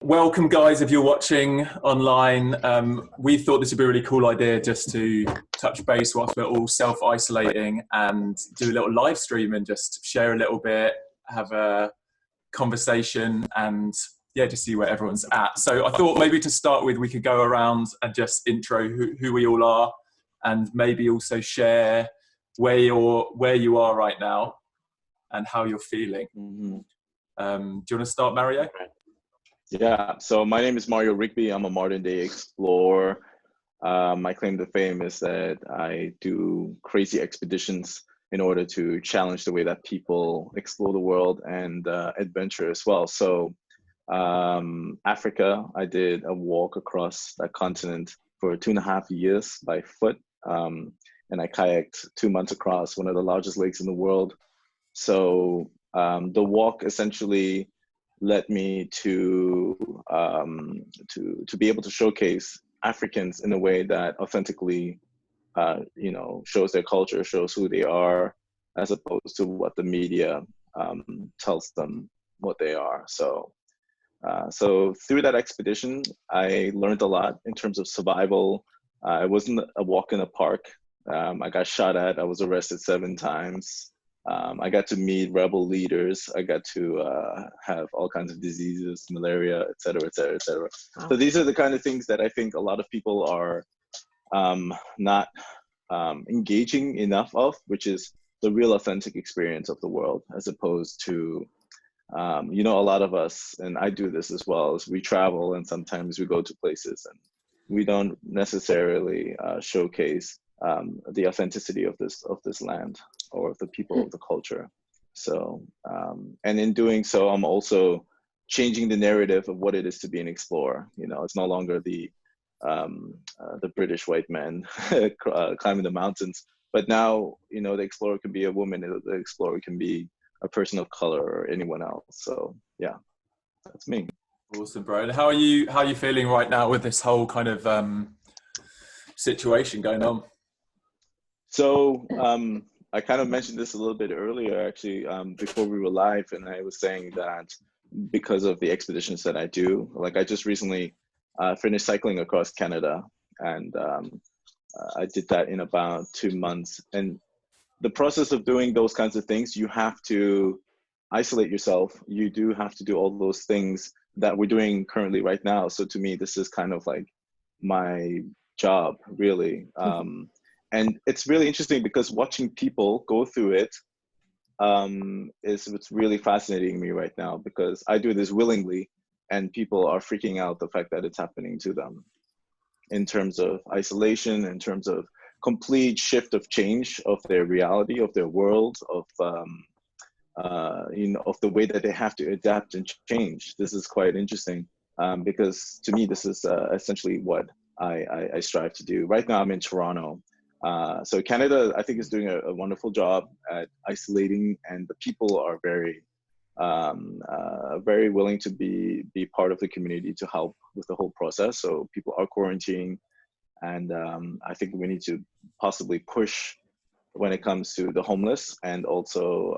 Welcome, guys, if you're watching online. We thought this would be a really cool idea just to touch base whilst we're all self-isolating and do a little live stream and just share a little bit, have a conversation and yeah, just see where everyone's at. So I thought maybe to start with, we could go around and just intro who we all are and maybe also share where you are right now and how you're feeling. Mm-hmm. Do you want to start, Mario? Yeah, so my name is Mario Rigby. I'm a modern day explorer. My claim to fame is that I do crazy expeditions in order to challenge the way that people explore the world and adventure as well. So Africa, I did a walk across that continent for 2.5 years by foot. And I kayaked 2 months across one of the largest lakes in the world. So the walk essentially led me to be able to showcase Africans in a way that authentically, shows their culture, shows who they are, as opposed to what the media tells them what they are. So through that expedition, I learned a lot in terms of survival. It wasn't a walk in the park. I got shot at. I was arrested 7 times. I got to meet rebel leaders. I got to have all kinds of diseases, malaria, et cetera, et cetera, et cetera. Wow. So these are the kind of things that I think a lot of people are not engaging enough of, which is the real authentic experience of the world, as opposed to, a lot of us, and I do this as well, is we travel and sometimes we go to places and we don't necessarily showcase the authenticity of this land or of the people of the culture. So, and in doing so, I'm also changing the narrative of what it is to be an explorer. It's no longer the British white man climbing the mountains, but now, the explorer can be a woman, the explorer can be a person of color or anyone else. So yeah, that's me. Awesome, bro. And how are you feeling right now with this whole kind of situation going on? So I kind of mentioned this a little bit earlier, actually, before we were live, and I was saying that because of the expeditions that I do, like I just recently finished cycling across Canada, and I did that in about 2 months. And the process of doing those kinds of things, you have to isolate yourself. You do have to do all those things that we're doing currently right now. So to me, this is kind of like my job, really. And it's really interesting because watching people go through it is what's really fascinating me right now, because I do this willingly and people are freaking out the fact that it's happening to them in terms of isolation, in terms of complete shift of change of their reality, of their world, of the way that they have to adapt and change. This is quite interesting because to me, this is essentially what I strive to do. Right now, I'm in Toronto. So Canada, I think, is doing a wonderful job at isolating, and the people are very, very willing to be part of the community to help with the whole process. So people are quarantining, and I think we need to possibly push when it comes to the homeless and also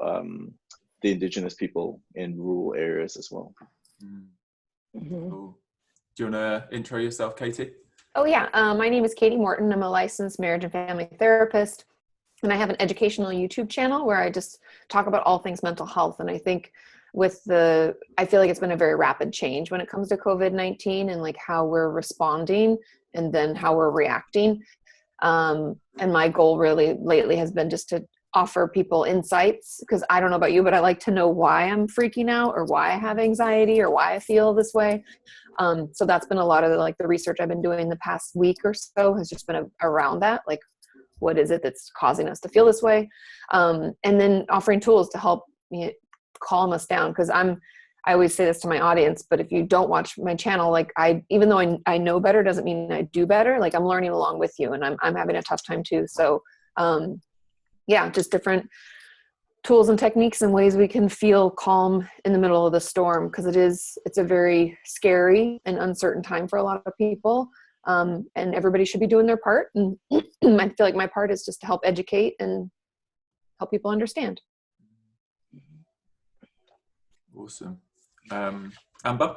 the indigenous people in rural areas as well. Mm-hmm. Cool. Do you want to intro yourself, Katie? Oh yeah, my name is Kati Morton. I'm a licensed marriage and family therapist, and I have an educational YouTube channel where I just talk about all things mental health. And I think I feel like it's been a very rapid change when it comes to COVID-19 and like how we're responding and then how we're reacting. And my goal really lately has been just to offer people insights, because I don't know about you, but I like to know why I'm freaking out or why I have anxiety or why I feel this way. So that's been a lot of the research I've been doing the past week or so has just been around that, like what is it that's causing us to feel this way, and then offering tools to help me calm us down. Because I always say this to my audience, but if you don't watch my channel, like even though I know better doesn't mean I do better. Like I'm learning along with you, and I'm having a tough time too. So yeah, just different tools and techniques and ways we can feel calm in the middle of the storm, because it's a very scary and uncertain time for a lot of people, and everybody should be doing their part. And I feel like my part is just to help educate and help people understand. Awesome. Amber?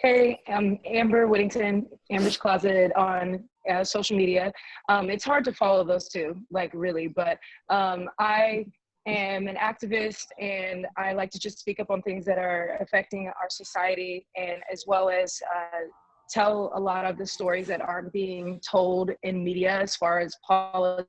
Hey, I'm Amber Whittington, Amber's Closet on social media. It's hard to follow those two, like really, but I am an activist and I like to just speak up on things that are affecting our society, and as well as tell a lot of the stories that aren't being told in media as far as politics,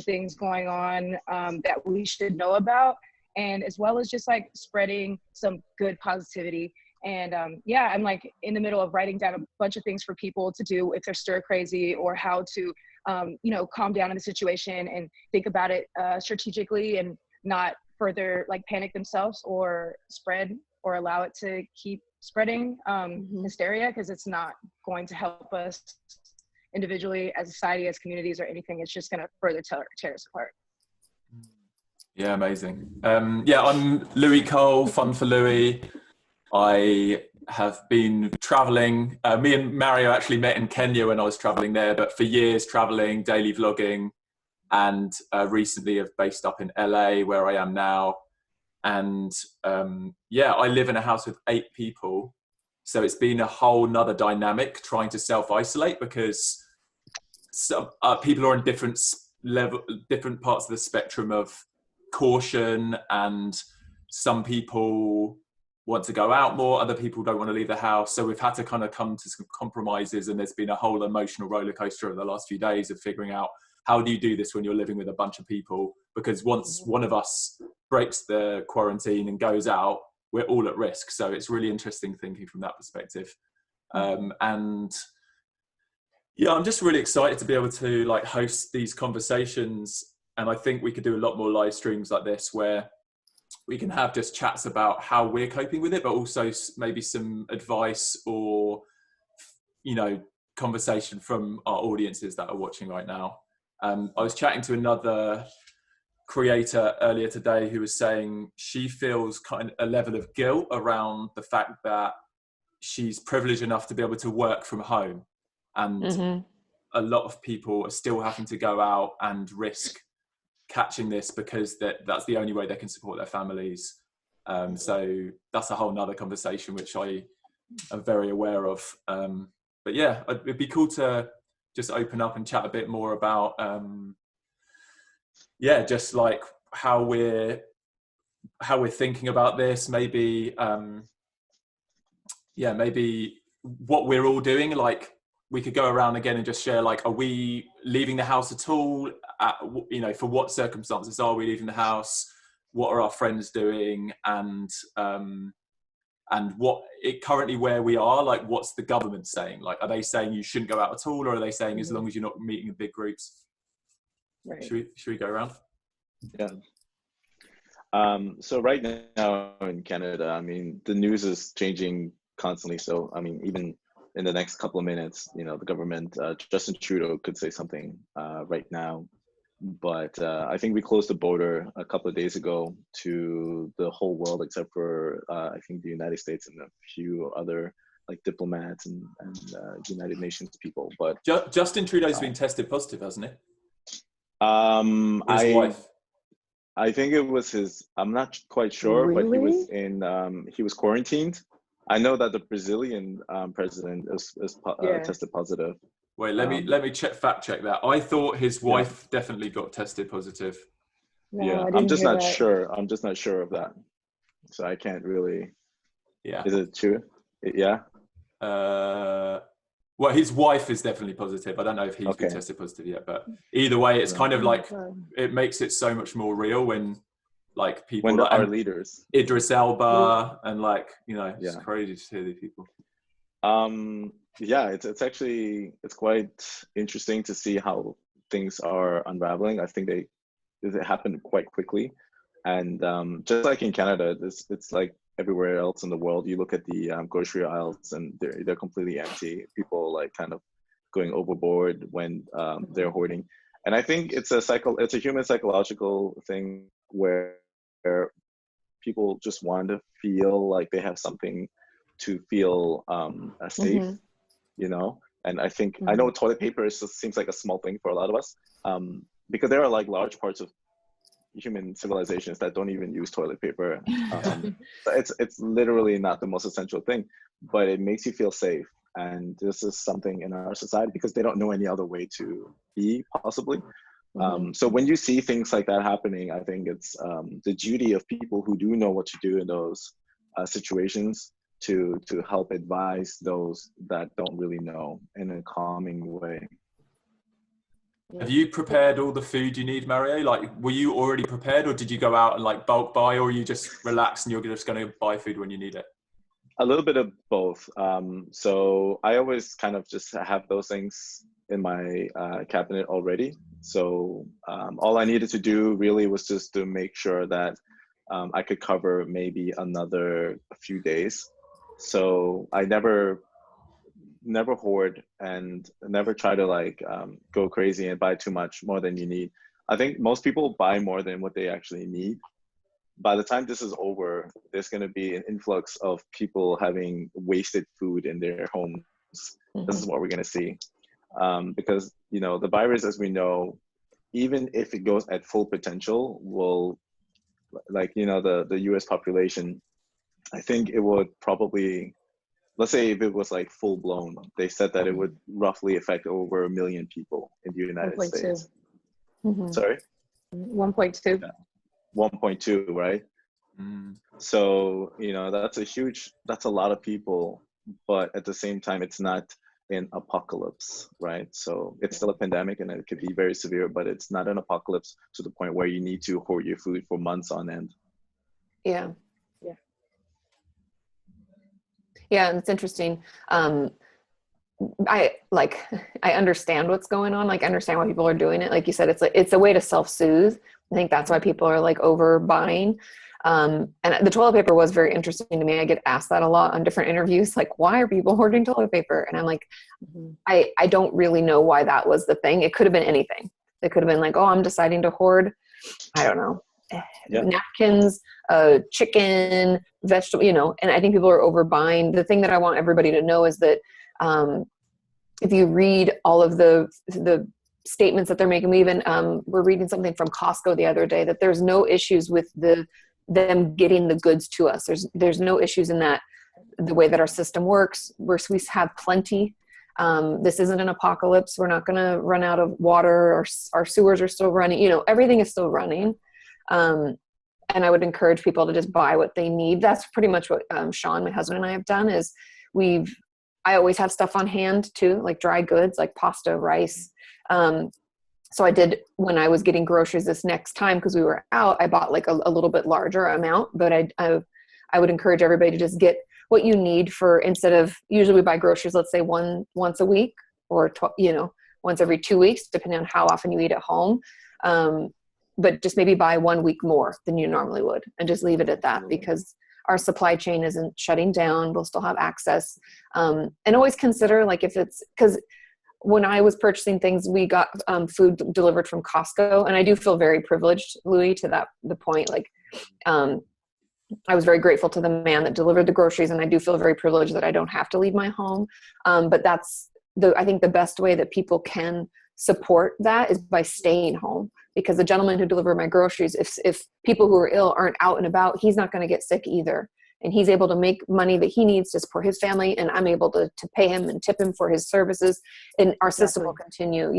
things going on that we should know about, and as well as just like spreading some good positivity. And yeah, I'm like in the middle of writing down a bunch of things for people to do if they're stir crazy, or how to, you know, calm down in the situation and think about it strategically and not further like panic themselves or spread or allow it to keep spreading hysteria, because it's not going to help us individually, as a society, as communities, or anything. It's just going to further tear us apart. Yeah, amazing. Yeah, I'm Louis Cole, Fun for Louis. I have been traveling. Me and Mario actually met in Kenya when I was traveling there, but for years traveling, daily vlogging, and recently I've based up in LA where I am now. And yeah, I live in a house with 8 people. So it's been a whole nother dynamic trying to self-isolate, because some, people are in different parts of the spectrum of caution, and some people want to go out more, other people don't want to leave the house. So we've had to kind of come to some compromises, and there's been a whole emotional roller coaster over the last few days of figuring out, how do you do this when you're living with a bunch of people? Because once one of us breaks the quarantine and goes out, we're all at risk. So it's really interesting thinking from that perspective. And yeah, I'm just really excited to be able to like host these conversations. And I think we could do a lot more live streams like this, where we can have just chats about how we're coping with it, but also maybe some advice or, you know, conversation from our audiences that are watching right now. I was chatting to another creator earlier today who was saying she feels kind of a level of guilt around the fact that she's privileged enough to be able to work from home, and a lot of people are still having to go out and risk catching this because that's the only way they can support their families. So that's a whole nother conversation which I am very aware of. But yeah, it'd be cool to just open up and chat a bit more about yeah, just like how we're thinking about this, maybe yeah, maybe what we're all doing. Like, we could go around again and just share, like, are we leaving the house at all? You know, for what circumstances are we leaving the house? What are our friends doing? And what it currently where we are, like, what's the government saying? Like, are they saying you shouldn't go out at all, or are they saying as long as you're not meeting in big groups? Right. Should we go around? Yeah. So right now in Canada, I mean, the news is changing constantly. So, I mean, even in the next couple of minutes, you know, the government, Justin Trudeau could say something right now. But I think we closed the border a couple of days ago to the whole world, except for I think the United States and a few other like diplomats and United Nations people. But Justin Trudeau's been tested positive, hasn't he? His wife. I think it was his. I'm not quite sure, Really? but he was in. He was quarantined. I know that the Brazilian president is tested positive. Wait, let me fact check that. I thought his wife definitely got tested positive. No, yeah, I'm just not sure. I'm just not sure of that. So I can't really. Yeah. Is it true? Yeah. Well, his wife is definitely positive. I don't know if he's been tested positive yet, but either way, it's kind of like, it makes it so much more real when like people when like, our leaders, Idris Elba, and like, you know, it's crazy to hear these people. Yeah, it's quite interesting to see how things are unraveling. I think it happened quite quickly, and just like in Canada, it's like everywhere else in the world. You look at the grocery aisles and they're completely empty. People like kind of going overboard when they're hoarding, and I think it's a human psychological thing where people just want to feel like they have something to feel safe, you know. And I think I know toilet paper seems like a small thing for a lot of us, because there are like large parts of human civilizations that don't even use toilet paper. It's literally not the most essential thing, but it makes you feel safe. And this is something in our society because they don't know any other way to be, possibly. So when you see things like that happening, I think it's the duty of people who do know what to do in those situations to help advise those that don't really know in a calming way. Have you prepared all the food you need, Mario? Like, were you already prepared, or did you go out and like bulk buy, or are you just relaxed and you're just going to buy food when you need it? A little bit of both. So I always kind of just have those things in my cabinet already. So all I needed to do really was just to make sure that I could cover maybe another few days. So I never hoard and never try to like go crazy and buy too much more than you need. I think most people buy more than what they actually need. By the time this is over, there's going to be an influx of people having wasted food in their homes. This is what we're going to see. Because, you know, the virus, as we know, even if it goes at full potential, will, like, you know, the US population, I think it would probably, let's say if it was like full blown, they said that it would roughly affect over 1 million people in the United 1.2. States. Sorry? 1.2. Yeah. 1.2, right? So, you know, that's a lot of people, but at the same time, it's not an apocalypse, right? So it's still a pandemic and it could be very severe, but it's not an apocalypse to the point where you need to hoard your food for months on end. Yeah. And it's interesting. I understand what's going on. Like, I understand why people are doing it. Like you said, it's a way to self-soothe. I think that's why people are like over buying. And the toilet paper was very interesting to me. I get asked that a lot on different interviews. Like, why are people hoarding toilet paper? And I'm like, I don't really know why that was the thing. It could have been anything. It could have been like, oh, I'm deciding to hoard, I don't know, napkins, chicken, vegetable, you know, and I think people are overbuying. The thing that I want everybody to know is that if you read all of the statements that they're making, we even we're reading something from Costco the other day that there's no issues with them getting the goods to us. There's no issues in that, the way that our system works. We have plenty. This isn't an apocalypse. We're not going to run out of water. Our sewers are still running. You know, everything is still running. And I would encourage people to just buy what they need. That's pretty much what Sean, my husband, and I have done. Is I always have stuff on hand too, like dry goods, like pasta, rice. So I did, when I was getting groceries this next time, because we were out, I bought like a little bit larger amount, but I would encourage everybody to just get what you need for, instead of, usually we buy groceries, let's say once a week or, once every 2 weeks, depending on how often you eat at home. But just maybe buy 1 week more than you normally would and just leave it at that, because our supply chain isn't shutting down. We'll still have access. And always consider, like, if it's, because when I was purchasing things, we got food delivered from Costco, and I do feel very privileged, Louis, to the point. Like, I was very grateful to the man that delivered the groceries, and I do feel very privileged that I don't have to leave my home. But that's I think the best way that people can support that is by staying home, because the gentleman who delivered my groceries, if people who are ill aren't out and about, he's not going to get sick either. And he's able to make money that he needs to support his family, and I'm able to pay him and tip him for his services, and our system will continue,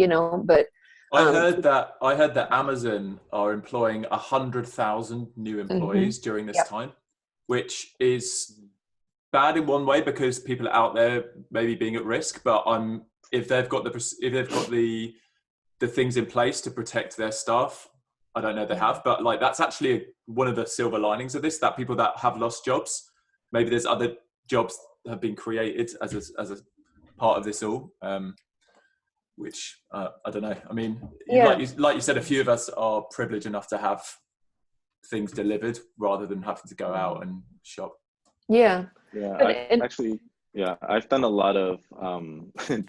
but I heard that Amazon are employing 100,000 new employees during this time, which is bad in one way because people are out there maybe being at risk, but if they've got the things in place to protect their staff, I don't know they have, but like, that's actually one of the silver linings of this, that people that have lost jobs, maybe there's other jobs that have been created as a part of this all, which I don't know. I mean, like you said, a few of us are privileged enough to have things delivered rather than having to go out and shop. Yeah, I've done a lot of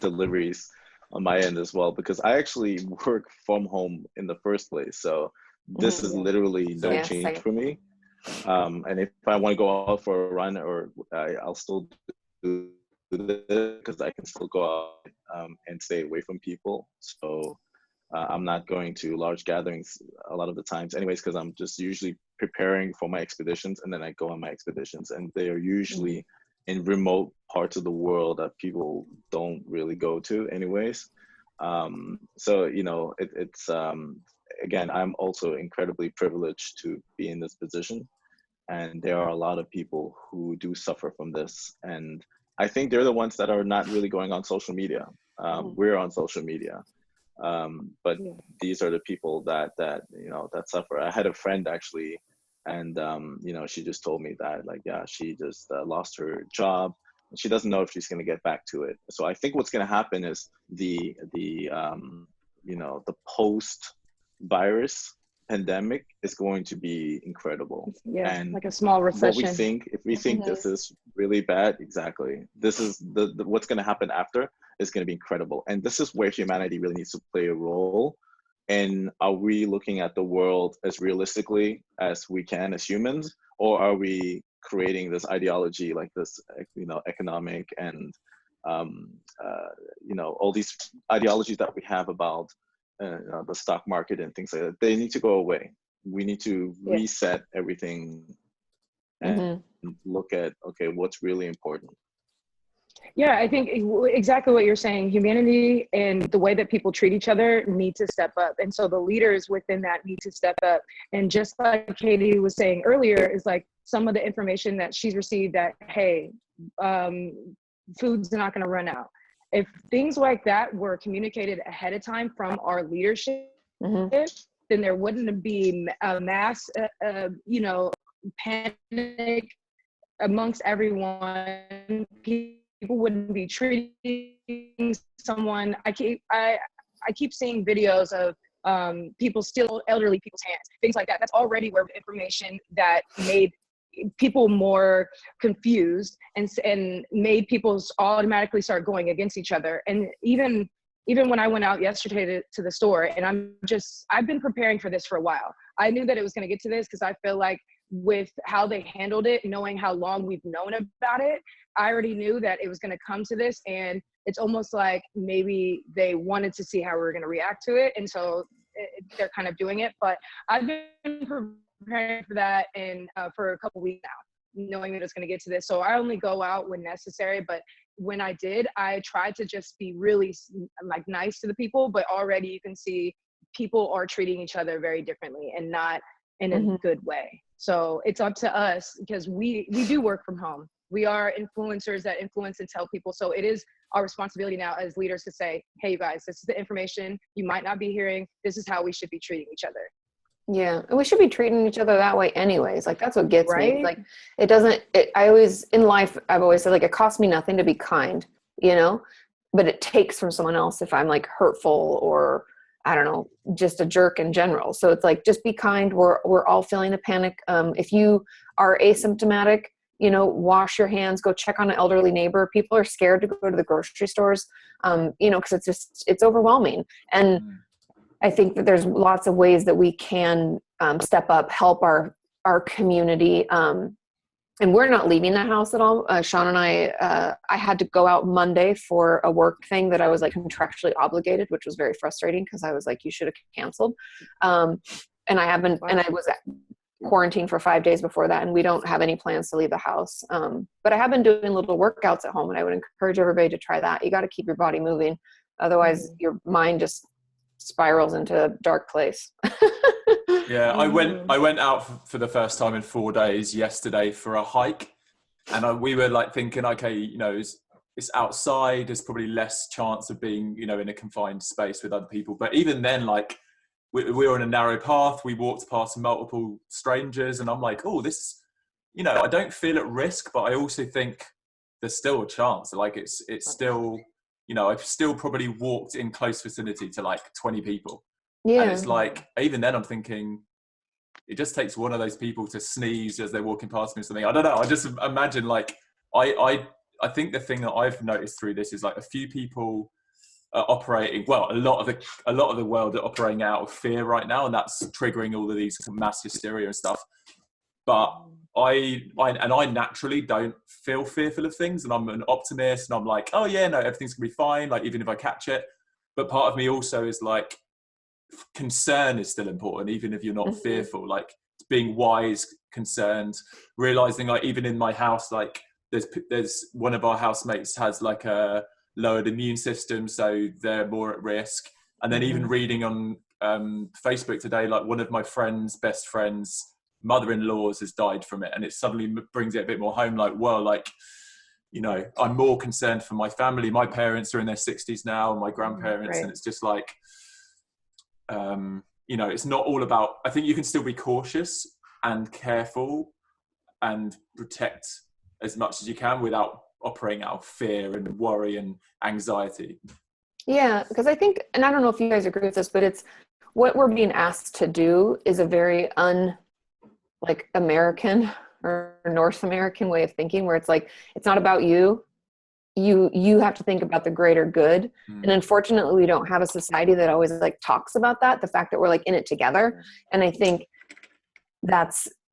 deliveries on my end as well, because I actually work from home in the first place. So this is literally no change for me. And if I want to go out for a run, or I'll still do this, because I can still go out and stay away from people. So I'm not going to large gatherings a lot of the times anyways, because I'm just usually preparing for my expeditions, and then I go on my expeditions, and they are usually in remote parts of the world that people don't really go to anyways. So, you know, it's again, I'm also incredibly privileged to be in this position. And there are a lot of people who do suffer from this. And I think they're the ones that are not really going on social media. We're on social media. But these are the people that you know, that suffer. I had a friend actually, and you know, she just told me that, like, yeah, she just lost her job. She doesn't know if she's going to get back to it. So I think what's going to happen is the you know, the post virus pandemic is going to be incredible. Yeah, and like a small recession. what we think, if we think this is really bad, exactly, this is the what's going to happen after is going to be incredible. And this is where humanity really needs to play a role. And are we looking at the world as realistically as we can as humans, or are we creating this ideology, like this, you know, economic and you know, all these ideologies that we have about the stock market and things like that? They need to go away. We need to reset everything and look at, okay, what's really important. Yeah, I think exactly what you're saying. Humanity and the way that people treat each other need to step up. And so the leaders within that need to step up. And just like Katie was saying earlier, is like some of the information that she's received that, hey, food's not going to run out. If things like that were communicated ahead of time from our leadership, then there wouldn't be a mass, you know, panic amongst everyone. People wouldn't be treating someone. I keep seeing videos of people steal elderly people's hands, things like that. That's already where information that made people more confused and made people automatically start going against each other. And even when I went out yesterday to the store, and I've been preparing for this for a while. I knew that it was going to get to this because I feel like with how they handled it, knowing how long we've known about it, I already knew that it was going to come to this. And it's almost like maybe they wanted to see how we were going to react to it. And so they're kind of doing it. But I've been preparing for that for a couple weeks now, knowing that it's going to get to this. So I only go out when necessary. But when I did, I tried to just be really like nice to the people. But already you can see people are treating each other very differently and not in a good way. So it's up to us, because we do work from home. We are influencers that influence and tell people. So it is our responsibility now as leaders to say, hey, you guys, this is the information you might not be hearing. This is how we should be treating each other. Yeah. And we should be treating each other that way anyways. Like, that's what gets me. Like, in life, I've always said, like, it costs me nothing to be kind, you know, but it takes from someone else if I'm like hurtful or, I don't know, just a jerk in general. So it's like, just be kind. We're all feeling the panic. If you are asymptomatic, you know, wash your hands, go check on an elderly neighbor. People are scared to go to the grocery stores, you know, because it's overwhelming. And I think that there's lots of ways that we can step up, help our community. And we're not leaving the house at all. Sean and I had to go out Monday for a work thing that I was like contractually obligated, which was very frustrating because I was like, you should have canceled. And I haven't, and I was quarantined for 5 days before that, and we don't have any plans to leave the house. But I have been doing little workouts at home, and I would encourage everybody to try that. You got to keep your body moving. Otherwise your mind just spirals into a dark place. Yeah, I went out for the first time in 4 days yesterday for a hike, and we were like thinking, okay, you know, it's outside, there's probably less chance of being, you know, in a confined space with other people. But even then, like, we were on a narrow path, we walked past multiple strangers, and I'm like, oh, this, you know, I don't feel at risk, but I also think there's still a chance. Like, it's still, you know, I've still probably walked in close vicinity to like 20 people. Yeah. And it's like, even then I'm thinking, it just takes one of those people to sneeze as they're walking past me or something. I don't know. I just imagine, like, I think the thing that I've noticed through this is, like, a few people are operating, well, a lot of the world are operating out of fear right now, and that's triggering all of these mass hysteria and stuff. But I naturally don't feel fearful of things, and I'm an optimist, and I'm like, oh yeah, no, everything's gonna be fine, like, even if I catch it. But part of me also is like, concern is still important, even if you're not fearful. Like being wise, concerned, realizing like even in my house, like there's one of our housemates has like a lowered immune system, so they're more at risk. And then even reading on Facebook today, like one of my best friends' mother-in-laws has died from it, and it suddenly brings it a bit more home. Like, well, like, you know, I'm more concerned for my family. My parents are in their 60s now, and my grandparents, and it's just like, you know, it's not all about. I think you can still be cautious and careful and protect as much as you can without operating out of fear and worry and anxiety. Yeah, because I think, and I don't know if you guys agree with this, but it's what we're being asked to do is a very like American or North American way of thinking, where it's like, it's not about you. You have to think about the greater good. And unfortunately, we don't have a society that always like talks about that, the fact that we're like in it together. And I think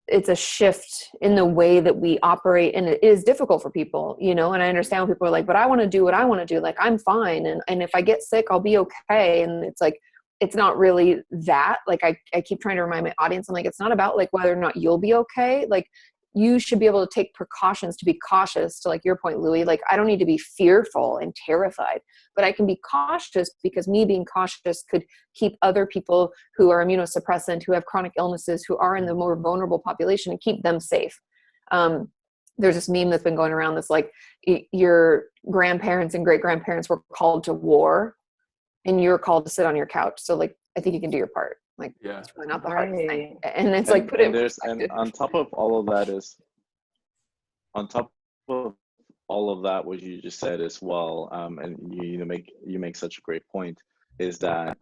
it's a shift in the way that we operate, and it is difficult for people, you know, and I understand when people are like, but I want to do what I want to do. Like, I'm fine. And if I get sick, I'll be okay. And it's like, it's not really that. Like, I keep trying to remind my audience, I'm like, it's not about like whether or not you'll be okay. Like, you should be able to take precautions to be cautious, to like your point, Louis. Like, I don't need to be fearful and terrified, but I can be cautious because me being cautious could keep other people who are immunosuppressant, who have chronic illnesses, who are in the more vulnerable population, and keep them safe. There's this meme that's been going around that's like, your grandparents and great grandparents were called to war and you're called to sit on your couch. So like, I think you can do your part. Like, it's really not the hardest thing. And it's like, and on top of all of that what you just said as well, and you make such a great point, is that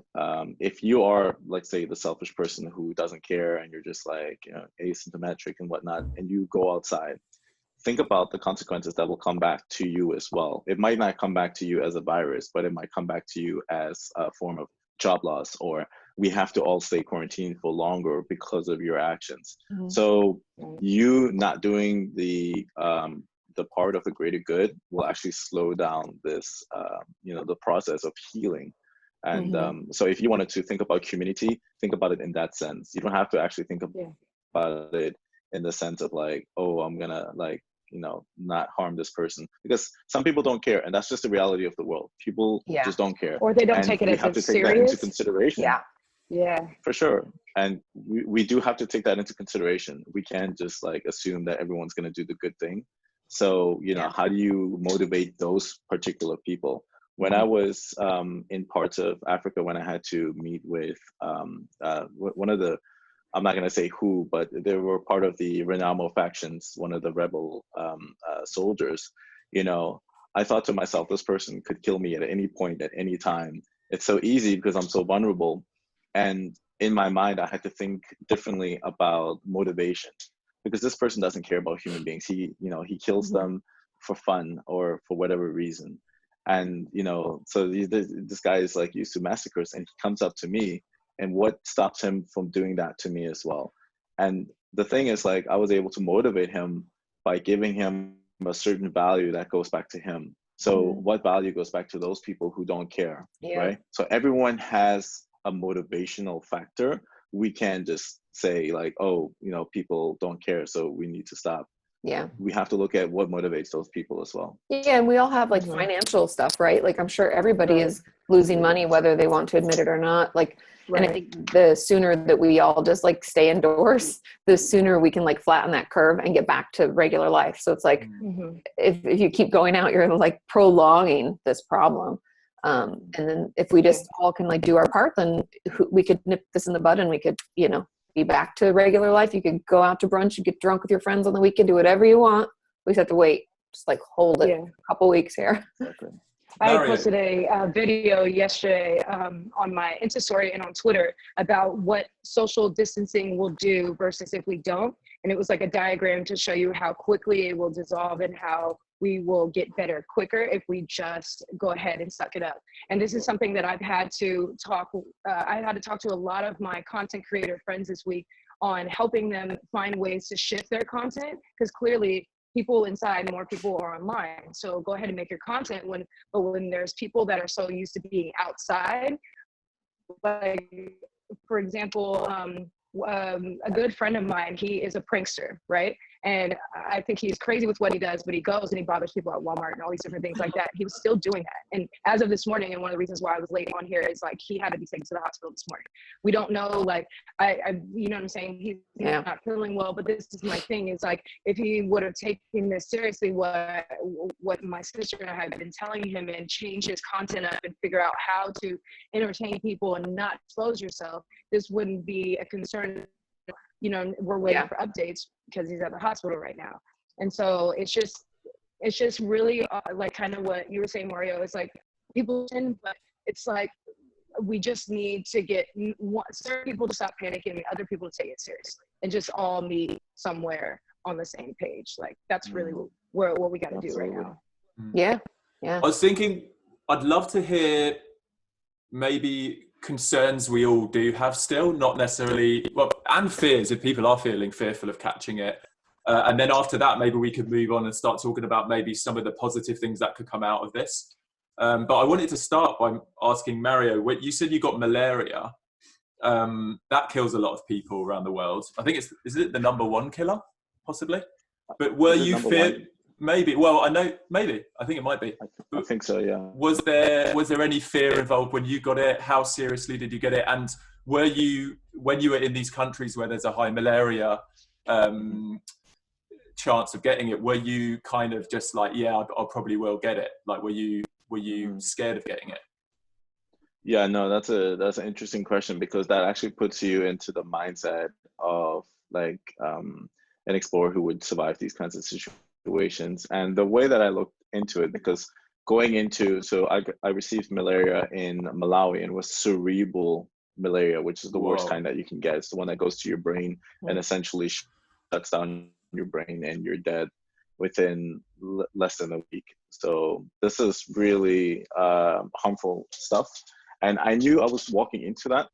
if you are, like, say, the selfish person who doesn't care, and you're just like, you know, asymptomatic and whatnot, and you go outside, think about the consequences that will come back to you as well. It might not come back to you as a virus, but it might come back to you as a form of job loss, or we have to all stay quarantined for longer because of your actions. So you not doing the part of the greater good will actually slow down this, the process of healing. And so if you wanted to think about community, think about it in that sense. You don't have to actually think about it in the sense of like, oh, I'm gonna not harm this person, because some people don't care, and that's just the reality of the world. People just don't care, or they don't and take it we as have to take serious. that into consideration. Yeah, for sure. And we do have to take that into consideration. We can't just like assume that everyone's going to do the good thing. So how do you motivate those particular people? When I was in parts of Africa, when I had to meet with one of the, I'm not going to say who, but they were part of the Renamo factions, one of the rebel soldiers, I thought to myself, this person could kill me at any point, at any time. It's so easy because I'm so vulnerable. And in my mind, I had to think differently about motivation, because this person doesn't care about human beings. He kills them for fun or for whatever reason. And, so this guy is like used to massacres, and he comes up to me, and what stops him from doing that to me as well? And the thing is, like, I was able to motivate him by giving him a certain value that goes back to him. So what value goes back to those people who don't care, right? So everyone has a motivational factor. We can't just say like, oh, people don't care, so we need to stop. We have to look at what motivates those people as well. And we all have like financial stuff, right? Like, I'm sure everybody is losing money, whether they want to admit it or not. Like, and I think the sooner that we all just like stay indoors, the sooner we can like flatten that curve and get back to regular life. So it's like, if you keep going out, you're like prolonging this problem. And then if we just all can like do our part, then we could nip this in the bud, and we could, be back to regular life. You could go out to brunch, you get drunk with your friends on the weekend, do whatever you want. We just have to wait, just like hold it a couple weeks here. Exactly. I posted a video yesterday on my Insta story and on Twitter about what social distancing will do versus if we don't. And it was like a diagram to show you how quickly it will dissolve and how we will get better quicker if we just go ahead and suck it up. And this is something that I've had to talk to a lot of my content creator friends this week on, helping them find ways to shift their content, because clearly people inside, more people are online. So go ahead and make your content but when there's people that are so used to being outside, like, for example, a good friend of mine, he is a prankster, right? And I think he's crazy with what he does, but he goes and he bothers people at Walmart and all these different things like that. He was still doing that. And as of this morning, and one of the reasons why I was late on here is like, he had to be taken to the hospital this morning. We don't know, like, you know what I'm saying? He's not feeling well, but this is my thing is like, if he would have taken this seriously, what my sister and I had been telling him, and change his content up and figure out how to entertain people and not expose yourself, this wouldn't be a concern. You know, we're waiting for updates because he's at the hospital right now. And so it's just really like kind of what you were saying, Mario. It's like people, but it's like we just need to get certain people to stop panicking and other people to take it seriously and just all meet somewhere on the same page. Like that's really what we got to do right now. Yeah. I was thinking, I'd love to hear maybe concerns we all do have still, not necessarily, well, and fears if people are feeling fearful of catching it. And then after that, maybe we could move on and start talking about maybe some of the positive things that could come out of this. But I wanted to start by asking Mario, you said you got malaria. That kills a lot of people around the world. I think is it the #1 killer, possibly? But were you feared? Maybe. Well, I know. Maybe. I think it might be. I think so. Yeah. Was there any fear involved when you got it? How seriously did you get it? And were you, when you were in these countries where there's a high malaria chance of getting it, were you kind of just like, yeah, I probably will get it? Like, were you scared of getting it? Yeah. No, that's an interesting question, because that actually puts you into the mindset of like an explorer who would survive these kinds of situations. And the way that I looked into it, because so I received malaria in Malawi, and it was cerebral malaria, which is the worst kind that you can get. It's the one that goes to your brain and essentially shuts down your brain, and you're dead within less than a week. So this is really harmful stuff. And I knew I was walking into that.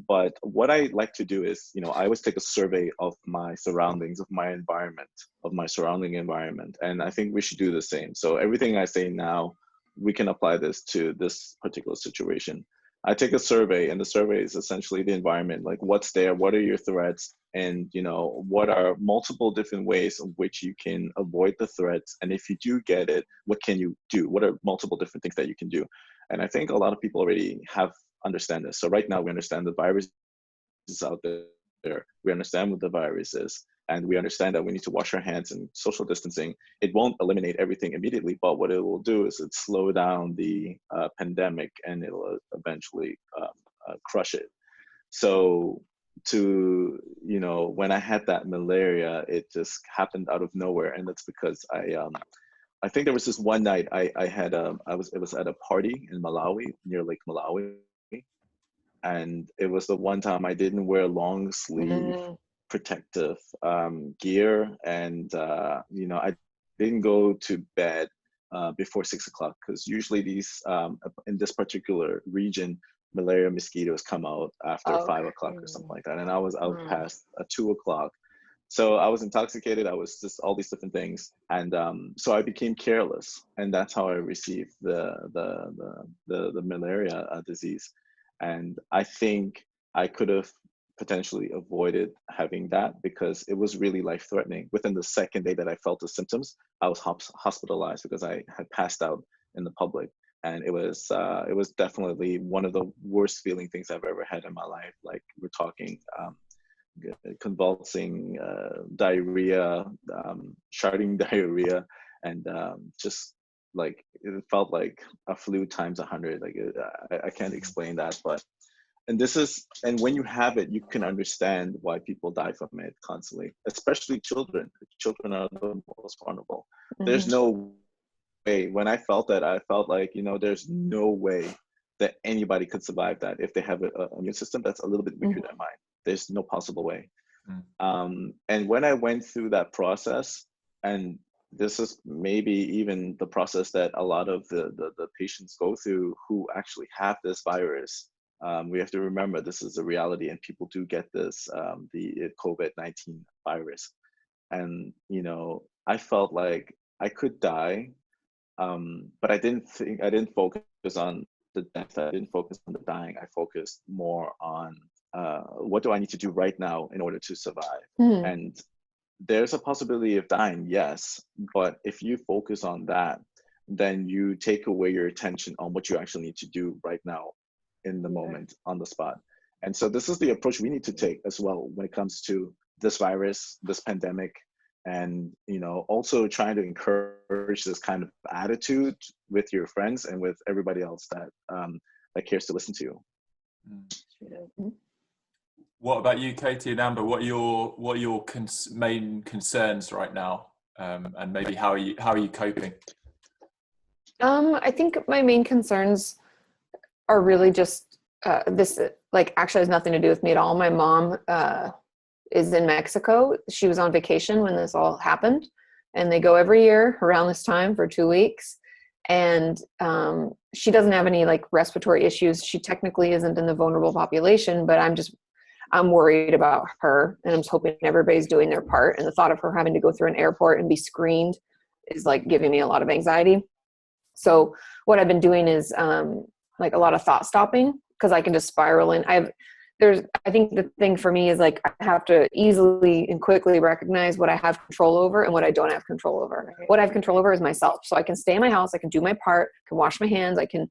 But what I like to do is, I always take a survey of my surroundings, of my environment, of my surrounding environment. And I think we should do the same. So everything I say now, we can apply this to this particular situation. I take a survey, and the survey is essentially the environment, like what's there, what are your threats, and what are multiple different ways in which you can avoid the threats. And if you do get it, what can you do? What are multiple different things that you can do? And I think a lot of people already understand this. So right now we understand the virus is out there. We understand what the virus is, and we understand that we need to wash our hands and social distancing. It won't eliminate everything immediately, but what it will do is it slow down the pandemic, and it'll eventually crush it. So when I had that malaria, it just happened out of nowhere. And that's because I think there was this one night it was at a party in Malawi, near Lake Malawi. And it was the one time I didn't wear long sleeve protective gear. And, I didn't go to bed before 6 o'clock, because usually these, in this particular region, malaria mosquitoes come out after 5 o'clock or something like that. And I was out past 2 o'clock. So I was intoxicated. I was just all these different things. And so I became careless. And that's how I received the malaria disease. And I think I could have potentially avoided having that, because it was really life-threatening. Within the second day that I felt the symptoms, I was hospitalized because I had passed out in the public. And it was definitely one of the worst feeling things I've ever had in my life. Like, we're talking convulsing diarrhea, sharding diarrhea, and just like, it felt like a flu times 100. Like, I can't explain that, and when you have it, you can understand why people die from it constantly, especially children. Children are the most vulnerable. There's no way. When I felt that, I felt like, there's no way that anybody could survive that if they have an immune system that's a little bit weaker than mine. There's no possible way. And when I went through that process, and this is maybe even the process that a lot of the patients go through who actually have this virus, we have to remember this is a reality, and people do get this, the COVID-19 virus. And, I felt like I could die, but I didn't focus on the death. I didn't focus on the dying. I focused more on what do I need to do right now in order to survive. And there's a possibility of dying, yes, but if you focus on that, then you take away your attention on what you actually need to do right now in the moment, on the spot. And so this is the approach we need to take as well when it comes to this virus, this pandemic, and also trying to encourage this kind of attitude with your friends and with everybody else that that cares to listen to you. What about you, Katie and Amber? What are your main concerns right now, and maybe how are you coping? I think my main concerns are really just this. Like, actually, has nothing to do with me at all. My mom is in Mexico. She was on vacation when this all happened, and they go every year around this time for 2 weeks. And she doesn't have any like respiratory issues. She technically isn't in the vulnerable population, but I'm worried about her, and I'm just hoping everybody's doing their part. And the thought of her having to go through an airport and be screened is like giving me a lot of anxiety. So what I've been doing is like a lot of thought stopping, because I can just spiral in. I think the thing for me is like I have to easily and quickly recognize what I have control over and what I don't have control over. What I have control over is myself. So I can stay in my house, I can do my part, I can wash my hands, I can,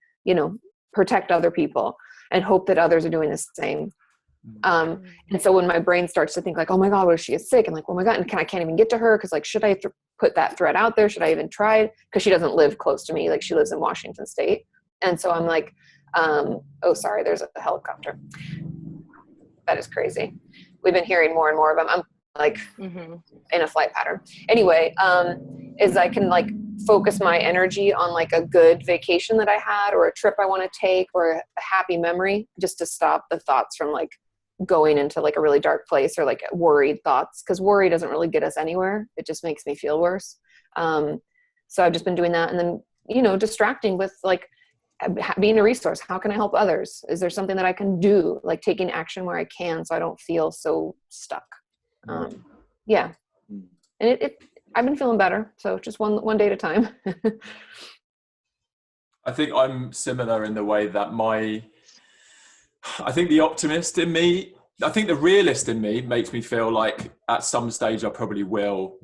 protect other people and hope that others are doing the same. And so when my brain starts to think like, oh my God, what if she is sick? And like, oh my God, and I can't even get to her. Cause like, should I put that threat out there? Should I even try? Cause she doesn't live close to me. Like, she lives in Washington State. And so I'm like, oh, sorry, there's a helicopter. That is crazy. We've been hearing more and more of them. I'm like in a flight pattern. Anyway, is I can like focus my energy on like a good vacation that I had, or a trip I want to take, or a happy memory, just to stop the thoughts from like going into like a really dark place, or like worried thoughts, because worry doesn't really get us anywhere. It just makes me feel worse. So I've just been doing that, and then distracting with like being a resource. How can I help others? Is there something that I can do, like taking action where I can, so I don't feel so stuck? Yeah, and I've been feeling better, so just one day at a time. I think I'm similar in the way that I think the optimist in me, I think the realist in me makes me feel like at some stage I probably will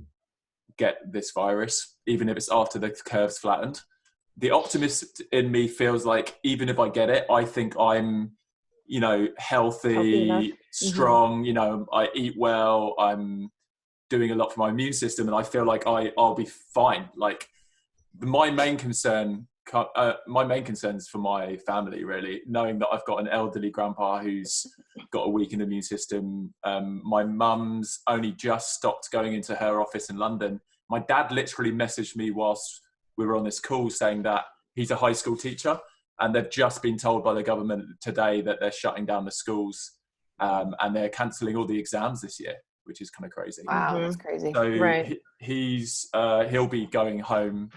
get this virus, even if it's after the curve's flattened. The optimist in me feels like even if I get it, I think I'm, healthy, strong, I eat well, I'm doing a lot for my immune system, and I feel like I'll be fine. Like my main concern is for my family, really, knowing that I've got an elderly grandpa who's got a weakened immune system. My mum's only just stopped going into her office in London. My dad literally messaged me whilst we were on this call saying that he's a high school teacher, and they've just been told by the government today that they're shutting down the schools, and they're cancelling all the exams this year, which is kind of crazy. Wow, that's crazy. So Right. he'll be going home,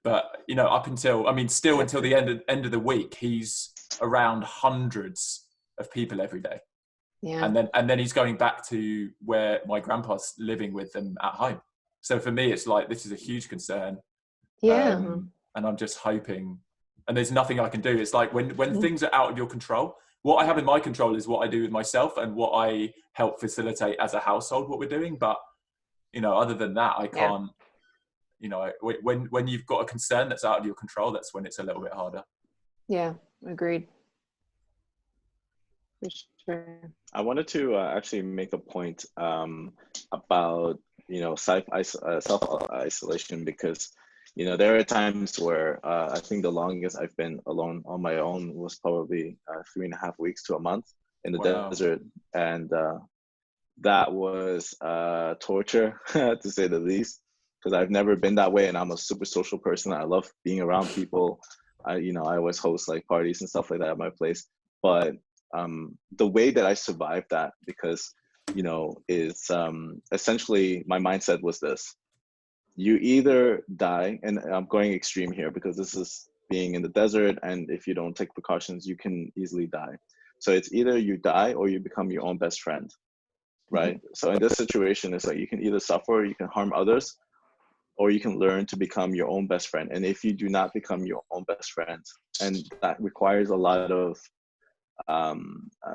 but up until until the end of the week, he's around hundreds of people every day. Yeah. And then he's going back to where my grandpa's living with them at home. So for me, it's like, this is a huge concern. Yeah. And I'm just hoping, and there's nothing I can do. It's like when things are out of your control, what I have in my control is what I do with myself and what I help facilitate as a household, what we're doing. But, other than that, I can't, when you've got a concern that's out of your control, that's when it's a little bit harder. Yeah, agreed. For sure. I wanted to actually make a point about self-isolation, because there are times where I think the longest I've been alone on my own was probably 3.5 weeks to a month in the desert, and that was torture to say the least, because I've never been that way, and I'm a super social person. I love being around people. I always host like parties and stuff like that at my place, but the way that I survived that, because is essentially my mindset was this: you either die, and I'm going extreme here because this is being in the desert, and if you don't take precautions, you can easily die. So it's either you die or you become your own best friend, right? So in this situation, it's like you can either suffer or you can harm others, or you can learn to become your own best friend. And if you do not become your own best friend, and that requires a lot of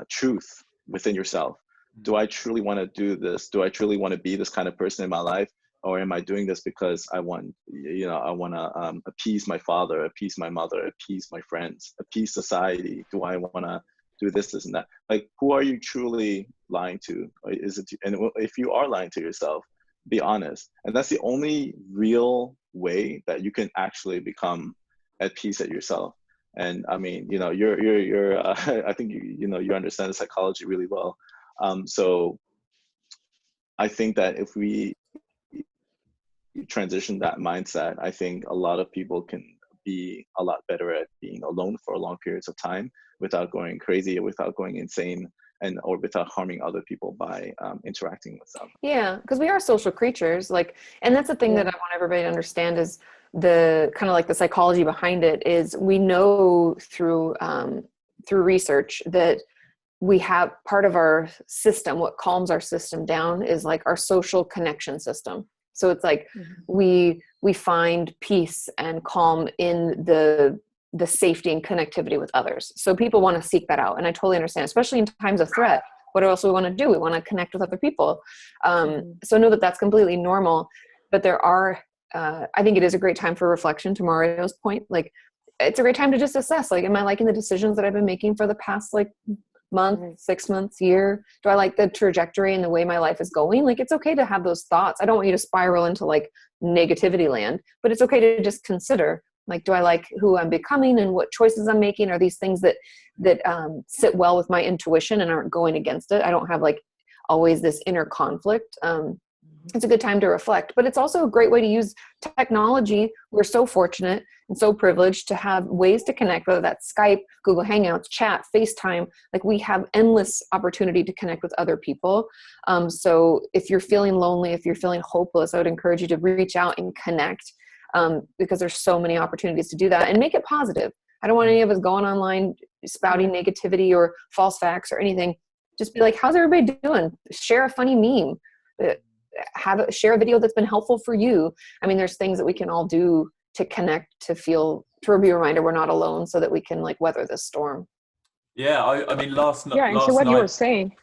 truth within yourself. Do I truly want to do this? Do I truly want to be this kind of person in my life? Or am I doing this because I want, I want to appease my father, appease my mother, appease my friends, appease society? Do I want to do this, and that? Like, who are you truly lying to? Is it, and if you are lying to yourself, be honest. And that's the only real way that you can actually become at peace at yourself. And I mean, you're I think you understand the psychology really well. So I think that if we transition that mindset, I think a lot of people can be a lot better at being alone for long periods of time without going crazy or without going insane, or without harming other people by interacting with them. Yeah, because we are social creatures, and that's the thing that I want everybody to understand is the kind of like the psychology behind it is we know through research that we have part of our system, what calms our system down is like our social connection system. So it's like we find peace and calm in the safety and connectivity with others. So people want to seek that out. And I totally understand, especially in times of threat. What else do we want to do? We want to connect with other people. So know that that's completely normal. But there are, I think it is a great time for reflection, to Mario's point. Like, it's a great time to just assess, like, am I liking the decisions that I've been making for the past, month, 6 months, year? Do I like the trajectory and the way my life is going? Like, it's okay to have those thoughts. I don't want you to spiral into negativity land, but it's okay to just consider, do I like who I'm becoming and what choices I'm making? Are these things that sit well with my intuition and aren't going against it? I don't have always this inner conflict. It's a good time to reflect, but it's also a great way to use technology. We're so fortunate and so privileged to have ways to connect, whether that's Skype, Google Hangouts, chat, FaceTime. We have endless opportunity to connect with other people. So if you're feeling lonely, if you're feeling hopeless, I would encourage you to reach out and connect, because there's so many opportunities to do that, and make it positive. I don't want any of us going online spouting negativity or false facts or anything. Just be like, how's everybody doing? Share a funny meme. Share a video that's been helpful for you. I mean, there's things that we can all do to connect, to be reminded we're not alone, so that we can weather this storm. Yeah, I mean, last night. Yeah, and so what you were saying.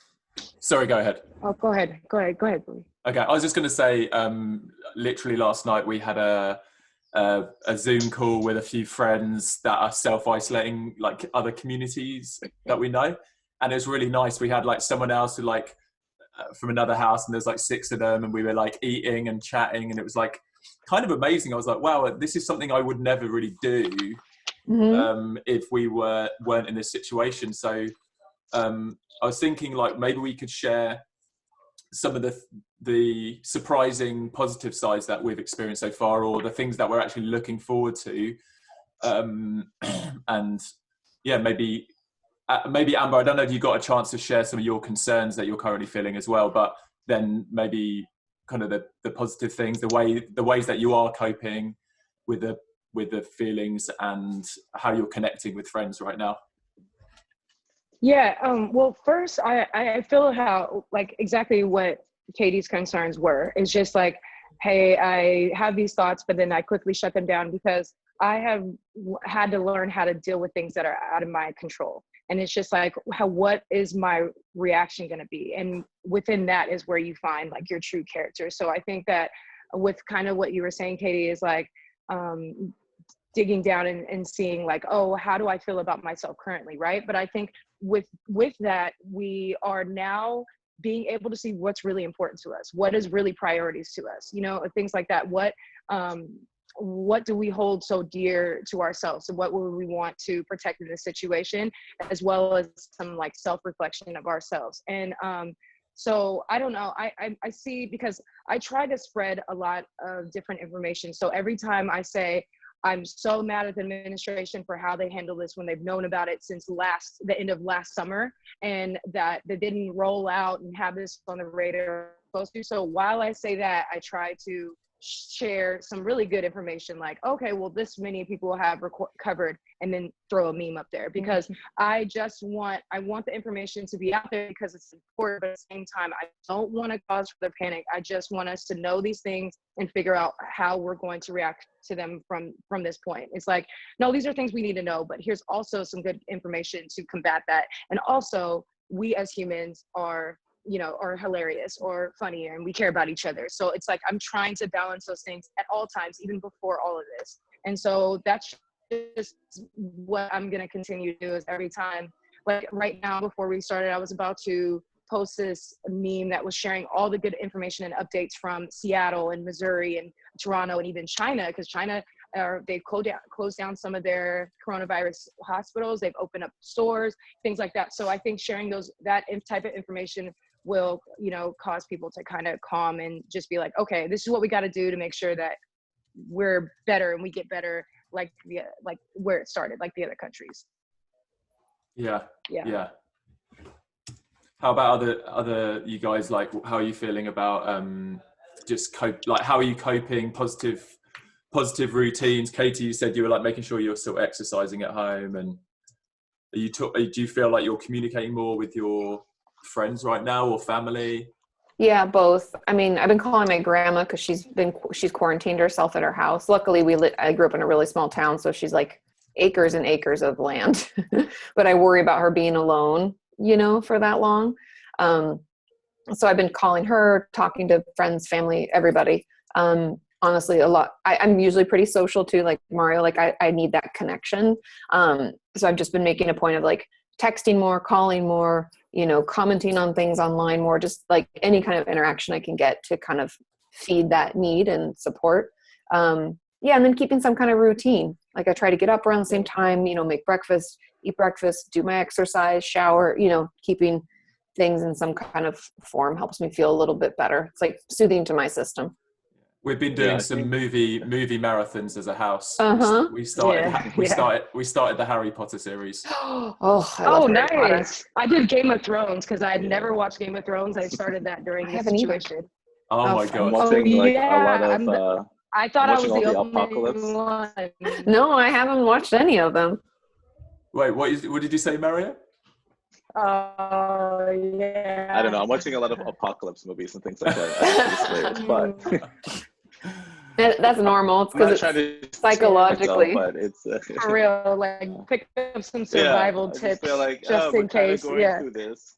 Sorry, go ahead. Oh, go ahead, Billy. Okay, I was just going to say, literally last night we had a Zoom call with a few friends that are self-isolating, other communities that we know, and it was really nice. We had someone else who from another house, and there's 6 of them, and we were eating and chatting, and it was kind of amazing. I was like, wow, this is something I would never really do if we weren't in this situation. So I was thinking maybe we could share some of the surprising positive sides that we've experienced so far, or the things that we're actually looking forward to, and yeah, maybe Amber, I don't know if you got a chance to share some of your concerns that you're currently feeling as well, but then maybe kind of the positive things, the ways that you are coping with the feelings, and how you're connecting with friends right now. Yeah. Well, first, I feel how exactly what Katie's concerns were. It's just hey, I have these thoughts, but then I quickly shut them down because I have had to learn how to deal with things that are out of my control. And it's just what is my reaction going to be? And within that is where you find your true character. So I think that with kind of what you were saying, Katie, is digging down and seeing oh, how do I feel about myself currently? Right. But I think with that, we are now being able to see what's really important to us, what is really priorities to us, things like that. What do we hold so dear to ourselves, and what would we want to protect in this situation, as well as some self-reflection of ourselves. And so I don't know, I see, because I try to spread a lot of different information. So every time I say I'm so mad at the administration for how they handle this, when they've known about it since the end of last summer, and that they didn't roll out and have this on the radar supposed to. So while I say that, I try to share some really good information, like, okay, well, this many people have covered, and then throw a meme up there, because I want the information to be out there because it's important, but at the same time, I don't want to cause further panic. I just want us to know these things and figure out how we're going to react to them from this point. It's like, no, these are things we need to know, but here's also some good information to combat that. And also, we as humans are hilarious or funny, and we care about each other. So it's like, I'm trying to balance those things at all times, even before all of this. And so that's just what I'm going to continue to do, is every time, like right now, before we started, I was about to post this meme that was sharing all the good information and updates from Seattle and Missouri and Toronto and even China, because China, they've closed down some of their coronavirus hospitals. They've opened up stores, things like that. So I think sharing that type of information will, cause people to kind of calm and just be like, okay, this is what we got to do to make sure that we're better and we get better, like where it started, like the other countries. Yeah. How about other you guys, like, how are you feeling about how are you coping? Positive routines. Katie, you said you were like making sure you're still exercising at home, and do you feel like you're communicating more with your friends right now, or family? Yeah, both. I mean, I've been calling my grandma because she's quarantined herself at her house. Luckily, I grew up in a really small town, so she's like acres and acres of land. But I worry about her being alone, for that long. So I've been calling her, talking to friends, family, everybody. Honestly, a lot. I'm usually pretty social too, like Mario. Like I need that connection. So I've just been making a point of like texting more, calling more, commenting on things online more, just like any kind of interaction I can get to kind of feed that need and support. And then keeping some kind of routine. Like I try to get up around the same time, make breakfast, eat breakfast, do my exercise, shower, keeping things in some kind of form helps me feel a little bit better. It's like soothing to my system. We've been doing some movie marathons as a house. Uh-huh. We started the Harry Potter series. I love Harry Potter. Nice. I did Game of Thrones because I had never watched Game of Thrones. I started that during this situation. Oh my god! I'm watching a lot of. I thought I was the all only Apocalypse. one. No, I haven't watched any of them. Wait, what did you say, Mario? Oh yeah. I don't know. I'm watching a lot of apocalypse movies and things like that. But that's normal. It's because it's psychologically. Myself, but it's for real. Like pick up some survival tips just in case. Through this.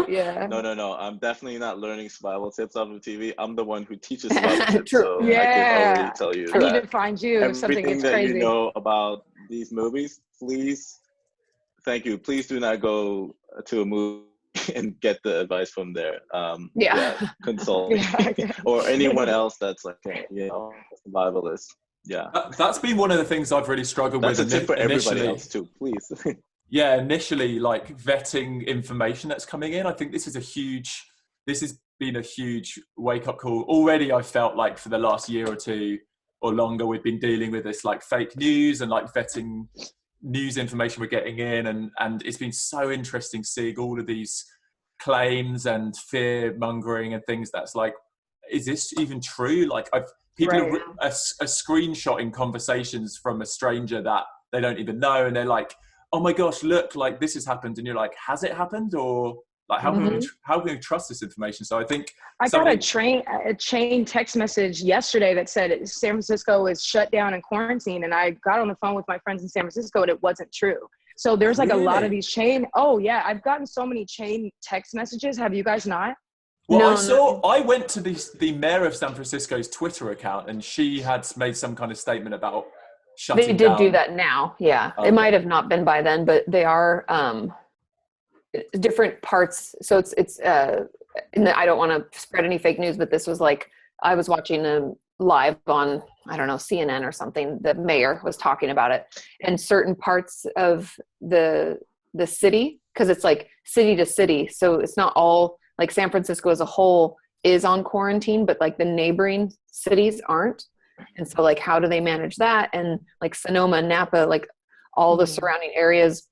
Yeah. No. I'm definitely not learning survival tips off of TV. I'm the one who teaches survival tips. True. So yeah. I can already tell you. I need to find you if something everything gets that crazy. you know about these movies, please. Thank you. Please do not go to a movie and get the advice from there. Consult or anyone else that's like survivalist. Yeah, that's been one of the things I've really struggled with. That's a tip for everybody else too, please. Initially, like vetting information that's coming in. I think this has been a huge wake up call. Already, I felt like for the last year or two or longer, we've been dealing with this like fake news and like vetting news information we're getting in, and it's been so interesting seeing all of these claims and fear mongering and things that's like, is this even true? Like people are screenshotting conversations from a stranger that they don't even know, and they're like, oh my gosh, look, like this has happened, and you're like, has it happened? Or like how can we trust this information? So I think I got a chain text message yesterday that said San Francisco is shut down and quarantined, and I got on the phone with my friends in San Francisco and it wasn't true. So there's like a lot of these I've gotten so many chain text messages. Have you guys not? Well, I went to the mayor of San Francisco's Twitter account, and she had made some kind of statement about shutting down. They did do that now. Yeah. Okay. It might have not been by then, but they are different parts. So it's I don't want to spread any fake news, but this was like, I was watching live on, I don't know, CNN or something. The mayor was talking about it, and certain parts of the city, because it's like city to city. So it's not all like San Francisco as a whole is on quarantine, but like the neighboring cities aren't. And so like, how do they manage that? And like Sonoma, Napa, like all the surrounding areas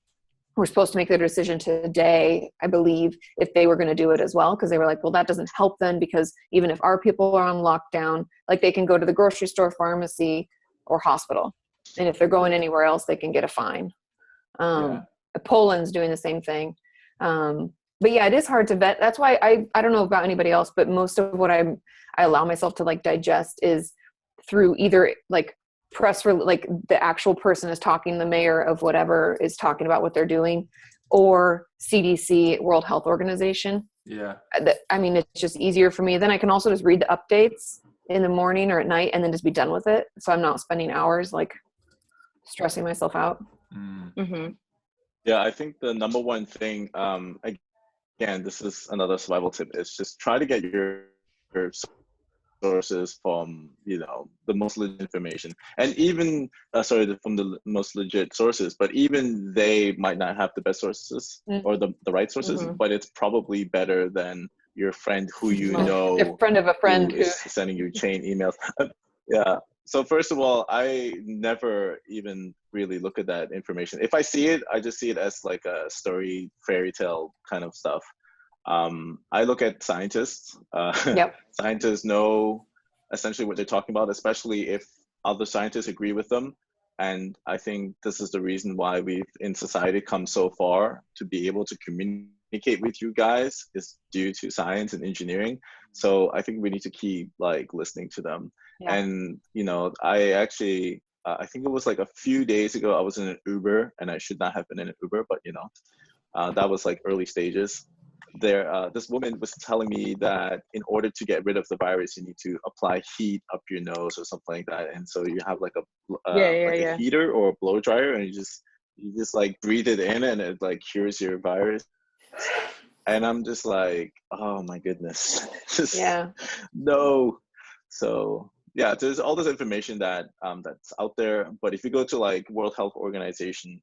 were supposed to make their decision today, I believe, if they were going to do it as well. Because they were like, well, that doesn't help then, because even if our people are on lockdown, like they can go to the grocery store, pharmacy, or hospital. And if they're going anywhere else, they can get a fine. Poland's doing the same thing. But yeah, it is hard to vet. That's why I don't know about anybody else, but most of what I allow myself to like digest is through either like press, like the actual person is talking, the mayor of whatever is talking about what they're doing, or CDC, World Health Organization. Yeah. I mean, it's just easier for me. Then I can also just read the updates in the morning or at night and then just be done with it. So I'm not spending hours like stressing myself out. Mm-hmm. Yeah, I think the number one thing, again, this is another survival tip, is just try to get your sources from, you know, the most legit information, and even from the most legit sources, but even they might not have the best sources or the right sources, but it's probably better than your friend who you know, a friend of a friend who is sending you chain emails. Yeah. So first of all, I never even really look at that information. If I see it, I just see it as like a story, fairy tale kind of stuff. I look at scientists. Scientists know essentially what they're talking about, especially if other scientists agree with them. And I think this is the reason why we've in society come so far to be able to communicate with you guys, is due to science and engineering. So I think we need to keep like listening to them. Yeah. And, you know, I actually, I think it was like a few days ago, I was in an Uber, and I should not have been in an Uber, but you know, that was like early stages. This woman was telling me that in order to get rid of the virus, you need to apply heat up your nose or something like that. And so you have like a heater or a blow dryer, and you just like breathe it in, and it like cures your virus. And I'm just like, oh my goodness, no. So yeah, there's all this information that that's out there. But if you go to like World Health Organization,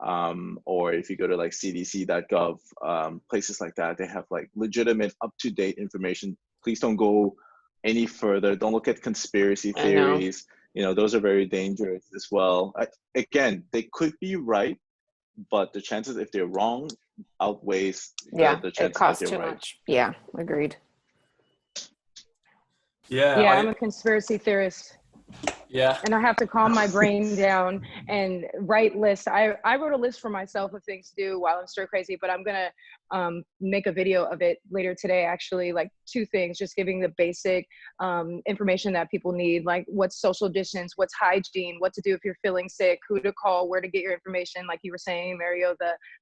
or if you go to like cdc.gov, places like that, they have like legitimate, up-to-date information. Please don't go any further. Don't look at conspiracy theories. You know, those are very dangerous as well. Again, they could be right, but the chances if they're wrong outweighs the chances it costs that they're too right. much. Yeah, agreed. Yeah, I'm a conspiracy theorist. Yeah. And I have to calm my brain down and write lists. I wrote a list for myself of things to do while I'm stir crazy, but I'm going to make a video of it later today, actually, like 2 things, just giving the basic information that people need, like what's social distance, what's hygiene, what to do if you're feeling sick, who to call, where to get your information, like you were saying, Mario,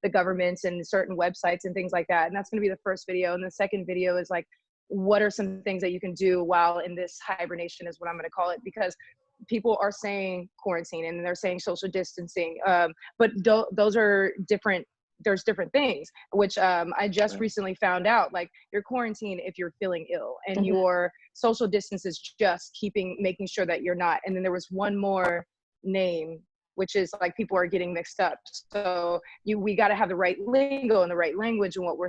the governments and certain websites and things like that. And that's going to be the first video. And the second video is like, what are some things that you can do while in this hibernation, is what I'm going to call it, because people are saying quarantine and they're saying social distancing, but those are different. There's different things, which I just recently found out, like your quarantine if you're feeling ill, and your social distance is just making sure that you're not. And then there was one more name, which is like people are getting mixed up. So we got to have the right lingo and the right language in what we're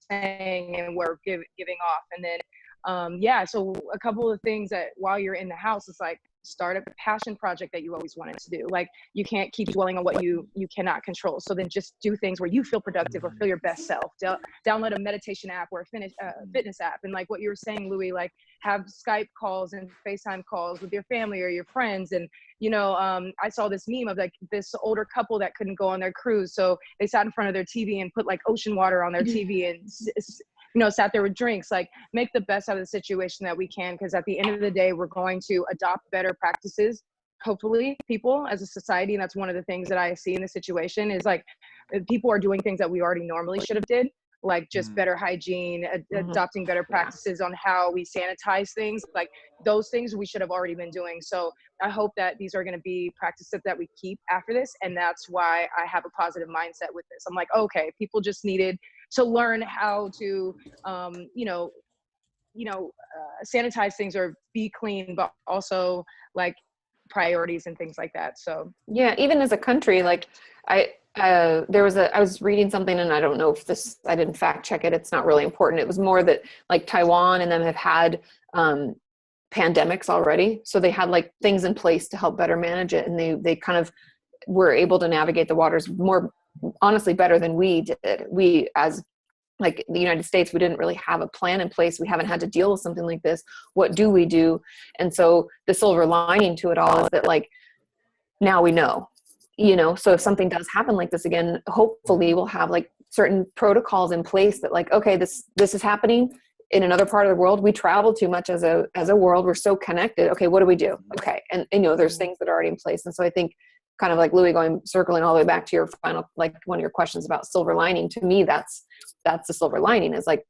saying and we're giving off. And then so a couple of things that while you're in the house, it's like start a passion project that you always wanted to do. Like you can't keep dwelling on what you cannot control. So then just do things where you feel productive or feel your best self. Download a meditation app or a fitness app. And like what you were saying, Louis, like have Skype calls and FaceTime calls with your family or your friends. And, you know, I saw this meme of like this older couple that couldn't go on their cruise. So they sat in front of their TV and put like ocean water on their TV and sat there with drinks. Like make the best out of the situation that we can, because at the end of the day, we're going to adopt better practices, hopefully, people as a society. And that's one of the things that I see in the situation is like people are doing things that we already normally should have did, like just better hygiene, adopting better practices on how we sanitize things. Like those things we should have already been doing. So I hope that these are going to be practices that we keep after this. And that's why I have a positive mindset with this. I'm like, okay, people just needed to learn how to, sanitize things or be clean, but also like priorities and things like that. So yeah, even as a country, like I was reading something, and I don't know if I didn't fact check it. It's not really important. It was more that like Taiwan and them have had pandemics already. So they had like things in place to help better manage it. And they kind of were able to navigate the waters more honestly better than we did. We, as like the United States, we didn't really have a plan in place. We haven't had to deal with something like this. What do we do? And so the silver lining to it all is that like, now we know, you know, so if something does happen like this again, hopefully we'll have like certain protocols in place that like, okay, this is happening in another part of the world. We travel too much as a world. We're so connected. Okay, what do we do? Okay. And you know, there's things that are already in place. And so I think kind of like Louis circling all the way back to your final, like one of your questions about silver lining, to me, that's the silver lining, is like,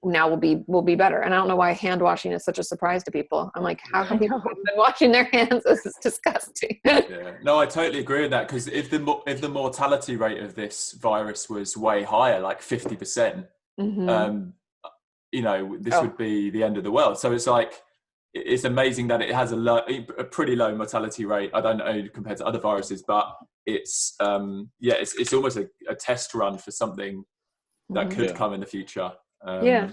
now we'll be better. And I don't know why hand washing is such a surprise to people. I'm like, how come people haven't been washing their hands? This is disgusting. Yeah. No, I totally agree with that, because if the mortality rate of this virus was way higher, like 50%, you know, this would be the end of the world. So it's like, it's amazing that it has a pretty low mortality rate. I don't know compared to other viruses, but it's it's almost a test run for something that could come in the future. Yeah.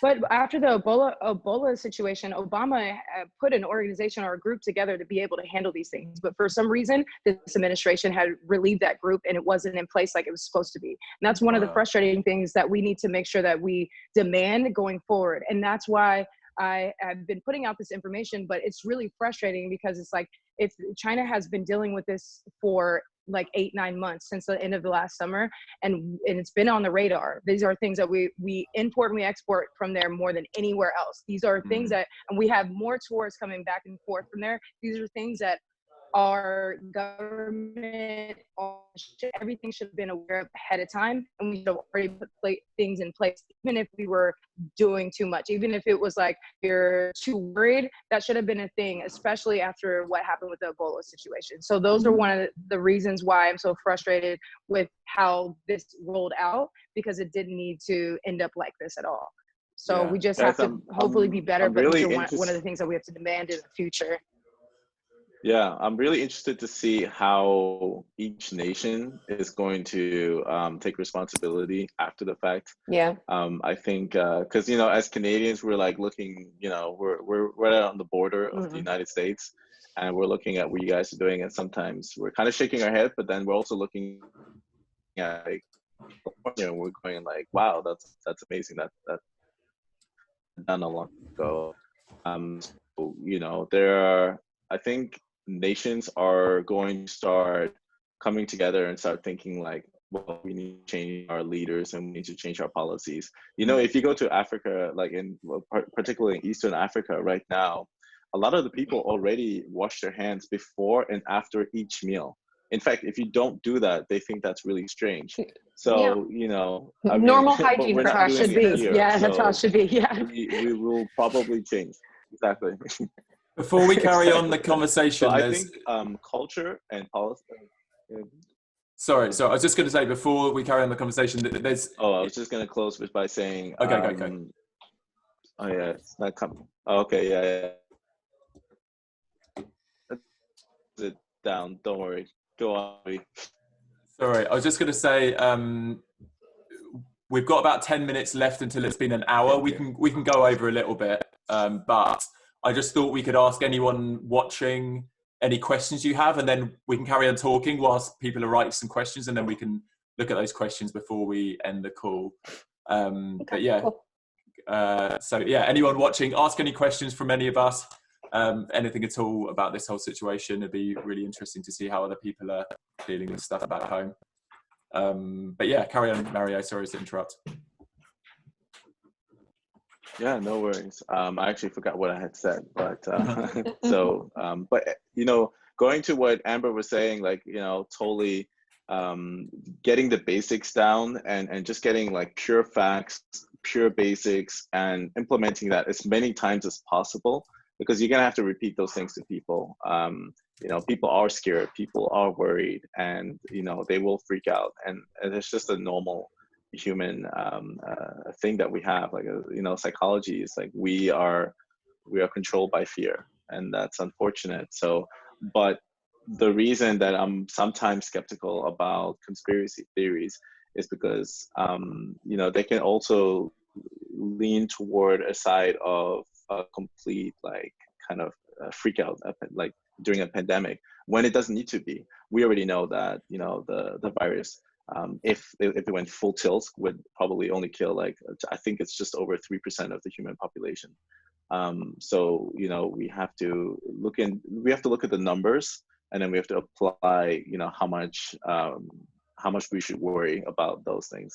But after the Ebola situation, Obama put an organization or a group together to be able to handle these things. But for some reason, this administration had relieved that group and it wasn't in place like it was supposed to be. And that's one of the frustrating things that we need to make sure that we demand going forward. And that's why I have been putting out this information, but it's really frustrating because it's like, if China has been dealing with this for like 8-9 months since the end of the last summer, and it's been on the radar. These are things that we import and we export from there more than anywhere else. These are things that, and we have more tourists coming back and forth from there. These are things that our government, everything should have been aware of ahead of time, and we should have already put things in place, even if we were doing too much, even if it was like you're too worried. That should have been a thing, especially after what happened with the Ebola situation. So those are one of the reasons why I'm so frustrated with how this rolled out, because it didn't need to end up like this at all. So we just have to hopefully be better, but really these are one of the things that we have to demand in the future. Yeah, I'm really interested to see how each nation is going to take responsibility after the fact. Yeah. I think because you know, as Canadians, we're like looking, you know, we're right on the border of the United States, and we're looking at what you guys are doing, and sometimes we're kind of shaking our head, but then we're also looking at like, you know, we're going like, wow, that's amazing. That done a long ago. So, you know, there are, I think, nations are going to start coming together and start thinking like, well, we need to change our leaders and we need to change our policies. You know, if you go to Africa, like particularly in Eastern Africa right now, a lot of the people already wash their hands before and after each meal. In fact, if you don't do that, they think that's really strange. So, you know, I mean, normal hygiene we're not doing it here, that's how it should be. Yeah, we will probably change. Exactly. Before we carry on the conversation, so I think culture and policy. Sorry, I was just going to say, before we carry on the conversation, there's. Oh, I was just going to close by saying. Okay, go. Oh yeah, it's not coming. Oh, okay, yeah. Sit down. Don't worry. Go on. Sorry, I was just going to say, we've got about 10 minutes left until it's been an hour. We can go over a little bit, but I just thought we could ask anyone watching any questions you have, and then we can carry on talking whilst people are writing some questions, and then we can look at those questions before we end the call. But yeah, so yeah, anyone watching, ask any questions from any of us, anything at all about this whole situation. It'd be really interesting to see how other people are dealing with stuff back home. But yeah, carry on, Mario. Sorry to interrupt. Yeah, no worries. I actually forgot what I had said, but so, but you know, going to what Amber was saying, like, you know, totally getting the basics down and just getting like pure facts, pure basics, and implementing that as many times as possible, because you're gonna have to repeat those things to people. You know, people are scared, people are worried, and you know, they will freak out, and it's just a normal human thing that we have. Like, you know, psychology is like we are controlled by fear, and that's unfortunate. So, but the reason that I'm sometimes skeptical about conspiracy theories is because you know, they can also lean toward a side of a complete like kind of freak out, like during a pandemic. when it doesn't need to be. We already know that, you know, the virus, if it went full tilt, would probably only kill like, I think it's just over 3% of the human population. So, you know, we have to look at the numbers, and then we have to apply, you know, how much we should worry about those things.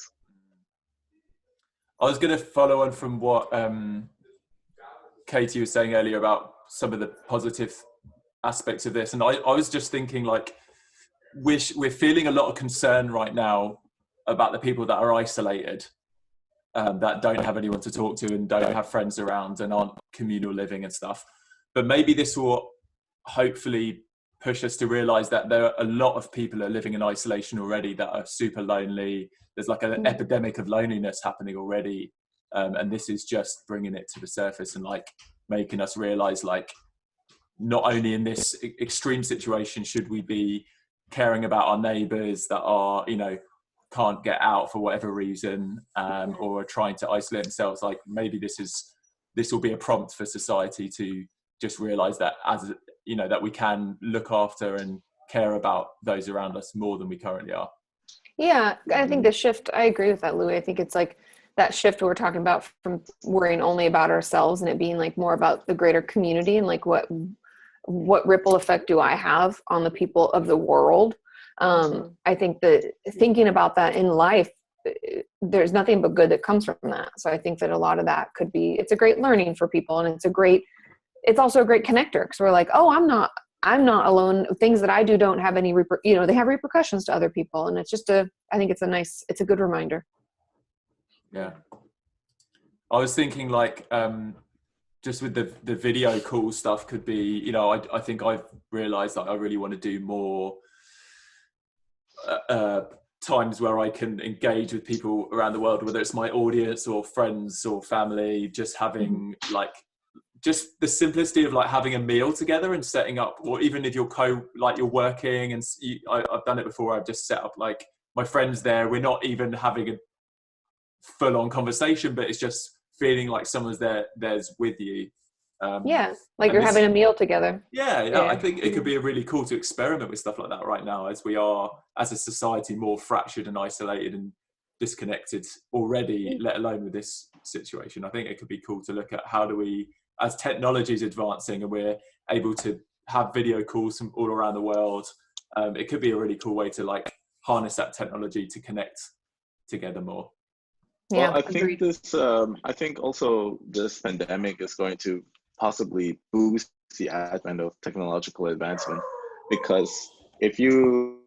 I was going to follow on from what Katie was saying earlier about some of the positive aspects of this. And I was just thinking, like, we're feeling a lot of concern right now about the people that are isolated, that don't have anyone to talk to and don't have friends around and aren't communal living and stuff. But maybe this will hopefully push us to realize that there are a lot of people who are living in isolation already that are super lonely. There's like an epidemic of loneliness happening already. And this is just bringing it to the surface and like making us realize, like, not only in this extreme situation should we be caring about our neighbors that are, you know, can't get out for whatever reason, or are trying to isolate themselves. Like, maybe this will be a prompt for society to just realize that, as you know, that we can look after and care about those around us more than we currently are. Yeah, I think the shift, I agree with that, Louis. I think it's like that shift we're talking about from worrying only about ourselves and it being like more about the greater community and like what ripple effect do I have on the people of the world. I think that thinking about that in life, there's nothing but good that comes from that. So I think that a lot of that could be, it's a great learning for people, and it's also a great connector, because we're like, oh, I'm not alone. Things that I do don't have any, they have repercussions to other people. And it's just I think it's a good reminder. Yeah. I was thinking, like, just with the video call stuff could be, you know, I think I've realized that I really want to do more times where I can engage with people around the world, whether it's my audience or friends or family, just having like, just the simplicity of like having a meal together and setting up, or even if you're you're working and I've done it before. I've just set up like my friends there. We're not even having a full on conversation, but it's just feeling like someone's there's with you. Like you're having a meal together. Yeah, I think it could be really cool to experiment with stuff like that right now, as we are, as a society, more fractured and isolated and disconnected already, let alone with this situation. I think it could be cool to look at how do we, as technology is advancing and we're able to have video calls from all around the world, it could be a really cool way to like harness that technology to connect together more. Yeah, well, I think also this pandemic is going to possibly boost the advent of technological advancement, because if you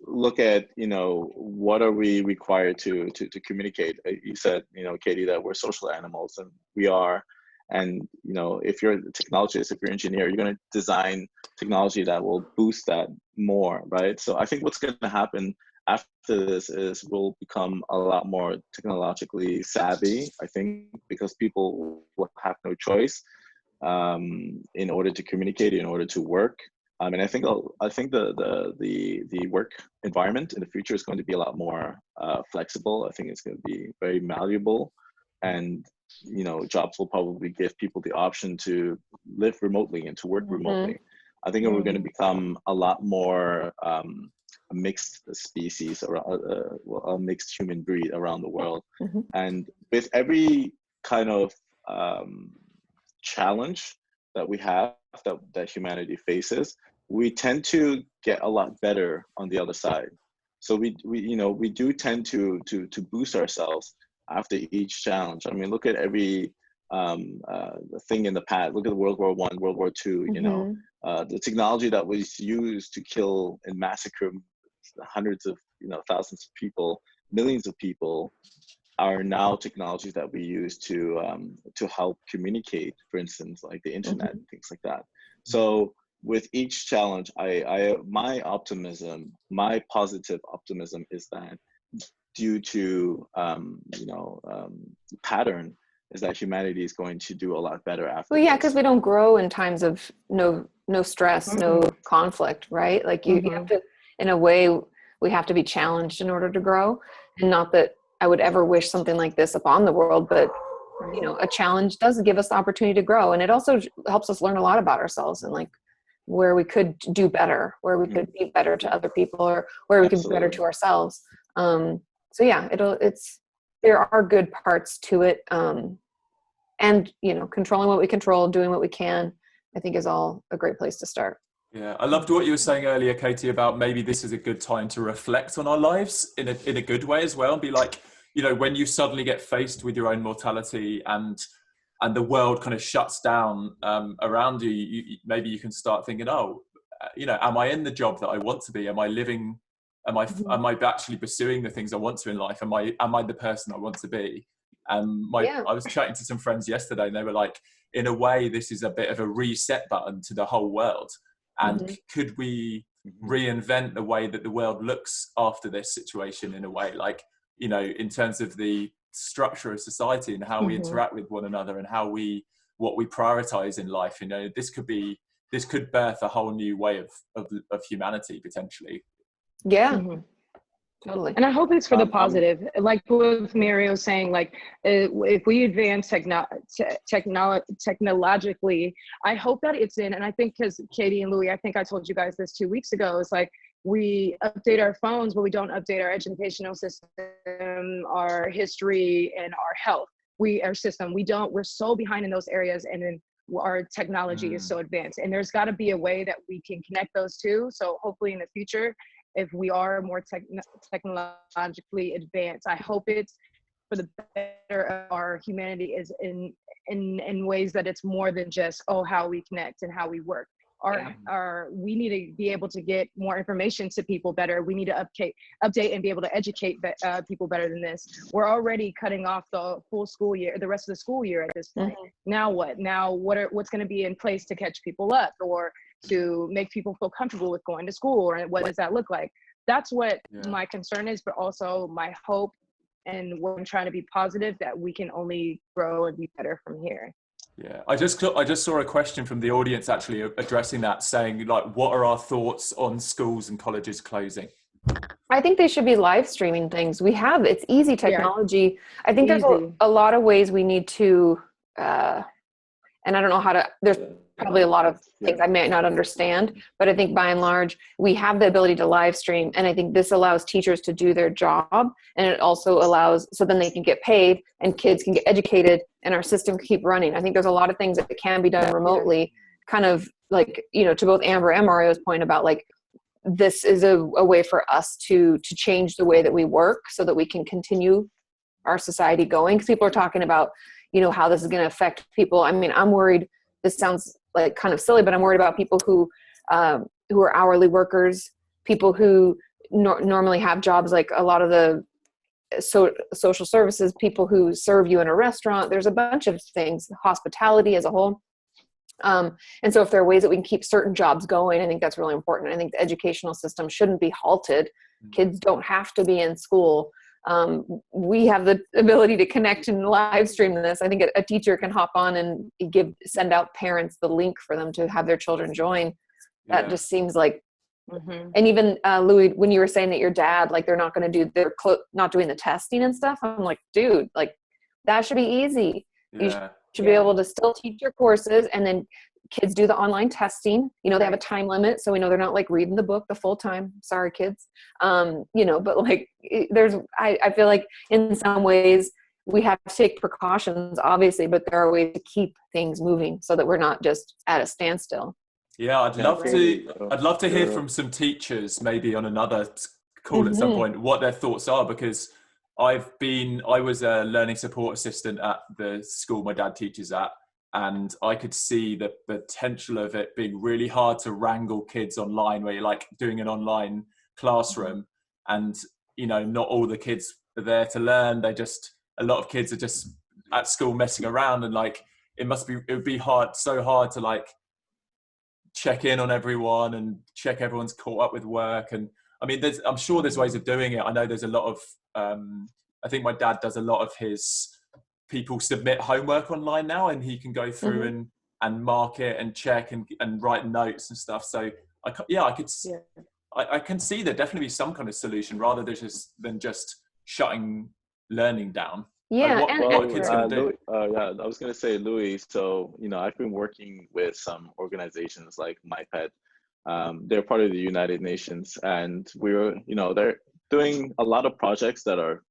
look at, you know, what are we required to communicate? You said, you know, Katie, that we're social animals, and we are. And, you know, if you're a technologist, if you're an engineer, you're going to design technology that will boost that more, right? So I think what's going to happen after this is we'll become a lot more technologically savvy, I think, because people will have no choice in order to communicate, in order to work. And I think the work environment in the future is going to be a lot more flexible. I think it's going to be very malleable, and, you know, jobs will probably give people the option to live remotely and to work remotely. I think we're going to become a lot more a mixed species, or a mixed human breed around the world. And with every kind of challenge that we have, that humanity faces, we tend to get a lot better on the other side. So we do tend to boost ourselves after each challenge. I mean, look at every thing in the past. Look at World War I, World War II. You know, the technology that was used to kill and massacre hundreds of, you know, thousands of people, millions of people, are now technologies that we use to help communicate, for instance, like the internet and things like that. So with each challenge, my positive optimism is that due to pattern, is that humanity is going to do a lot better after. Well, yeah, because we don't grow in times of no stress, no conflict, right? Like you have to, in a way, we have to be challenged in order to grow. And not that I would ever wish something like this upon the world, but, you know, a challenge does give us the opportunity to grow. And it also helps us learn a lot about ourselves and like where we could do better, where we could be better to other people, or where we could be better to ourselves. So yeah, there are good parts to it. And, controlling what we control, doing what we can, I think is all a great place to start. Yeah, I loved what you were saying earlier, Katie, about maybe this is a good time to reflect on our lives in a good way as well, and be like, when you suddenly get faced with your own mortality and the world kind of shuts down around you, maybe you can start thinking, am I in the job that I want to be? Am I living? Am I actually pursuing the things I want to in life? Am I the person I want to be? I was chatting to some friends yesterday, and they were like, in a way, this is a bit of a reset button to the whole world. And could we reinvent the way that the world looks after this situation in a way, like, in terms of the structure of society and how we interact with one another and what we prioritize in life? This could birth a whole new way of humanity potentially. Yeah. Totally. And I hope it's for the positive. Like what Mary was saying, like if we advance technologically, I hope that it's in, and I think because Katie and Louie, I think I told you guys this 2 weeks ago, it's like we update our phones, but we don't update our educational system, our history, and our health. We're so behind in those areas, and then our technology is so advanced. And there's got to be a way that we can connect those two. So hopefully in the future, if we are more technologically advanced, I hope it's for the better of our humanity, is in ways that it's more than just how we connect and how we work. We need to be able to get more information to people better. We need to update and be able to educate people better than this. We're already cutting off the full school year, the rest of the school year at this point. Now what? Now what's going to be in place to catch people up, or to make people feel comfortable with going to school, or what does that look like? That's what my concern is, but also my hope, and what I'm trying to be positive, that we can only grow and be better from here. Yeah, I just saw a question from the audience actually addressing that, saying like, what are our thoughts on schools and colleges closing? I think they should be live streaming things. It's easy technology. I think there's a lot of ways we need to, and I don't know there's probably a lot of things I might not understand, but I think by and large, we have the ability to live stream. And I think this allows teachers to do their job. And it also allows, so then they can get paid and kids can get educated and our system can keep running. I think there's a lot of things that can be done remotely, kind of like, to both Amber and Mario's point about like, this is a way for us to change the way that we work so that we can continue our society going. Because people are talking about, how this is going to affect people. I mean, I'm worried, this sounds like kind of silly, but I'm worried about people who are hourly workers, people who normally have jobs, like a lot of the social services, people who serve you in a restaurant. There's a bunch of things, hospitality as a whole. And so if there are ways that we can keep certain jobs going, I think that's really important. I think the educational system shouldn't be halted. Kids don't have to be in school. We have the ability to connect and live stream this. I think a teacher can hop on and send out parents the link for them to have their children join. That just seems like, and even Louis, when you were saying that your dad, like they're not going to do, not doing the testing and stuff. I'm like, dude, like that should be easy. You should be able to still teach your courses, and then kids do the online testing. They have a time limit, so we know they're not like reading the book the full time. Sorry, kids. But like I feel like in some ways we have to take precautions, obviously, but there are ways to keep things moving so that we're not just at a standstill. Yeah, I'd love to hear from some teachers, maybe on another call at some point, what their thoughts are, because I was a learning support assistant at the school my dad teaches at, and I could see the potential of it being really hard to wrangle kids online, where you're like doing an online classroom, and not all the kids are there to learn. A lot of kids are just at school messing around, and like it would be so hard to like check in on everyone and check everyone's caught up with work. And I mean, I'm sure there's ways of doing it. I know there's a lot of I think my dad does a lot of his people submit homework online now, and he can go through and mark it and check and write notes and stuff. So I can see there definitely be some kind of solution rather than just shutting learning down. Yeah, what are kids going to do? Louis, yeah, I was going to say, Louis, so, I've been working with some organizations like MyPet. They're part of the United Nations, and they're doing a lot of projects that are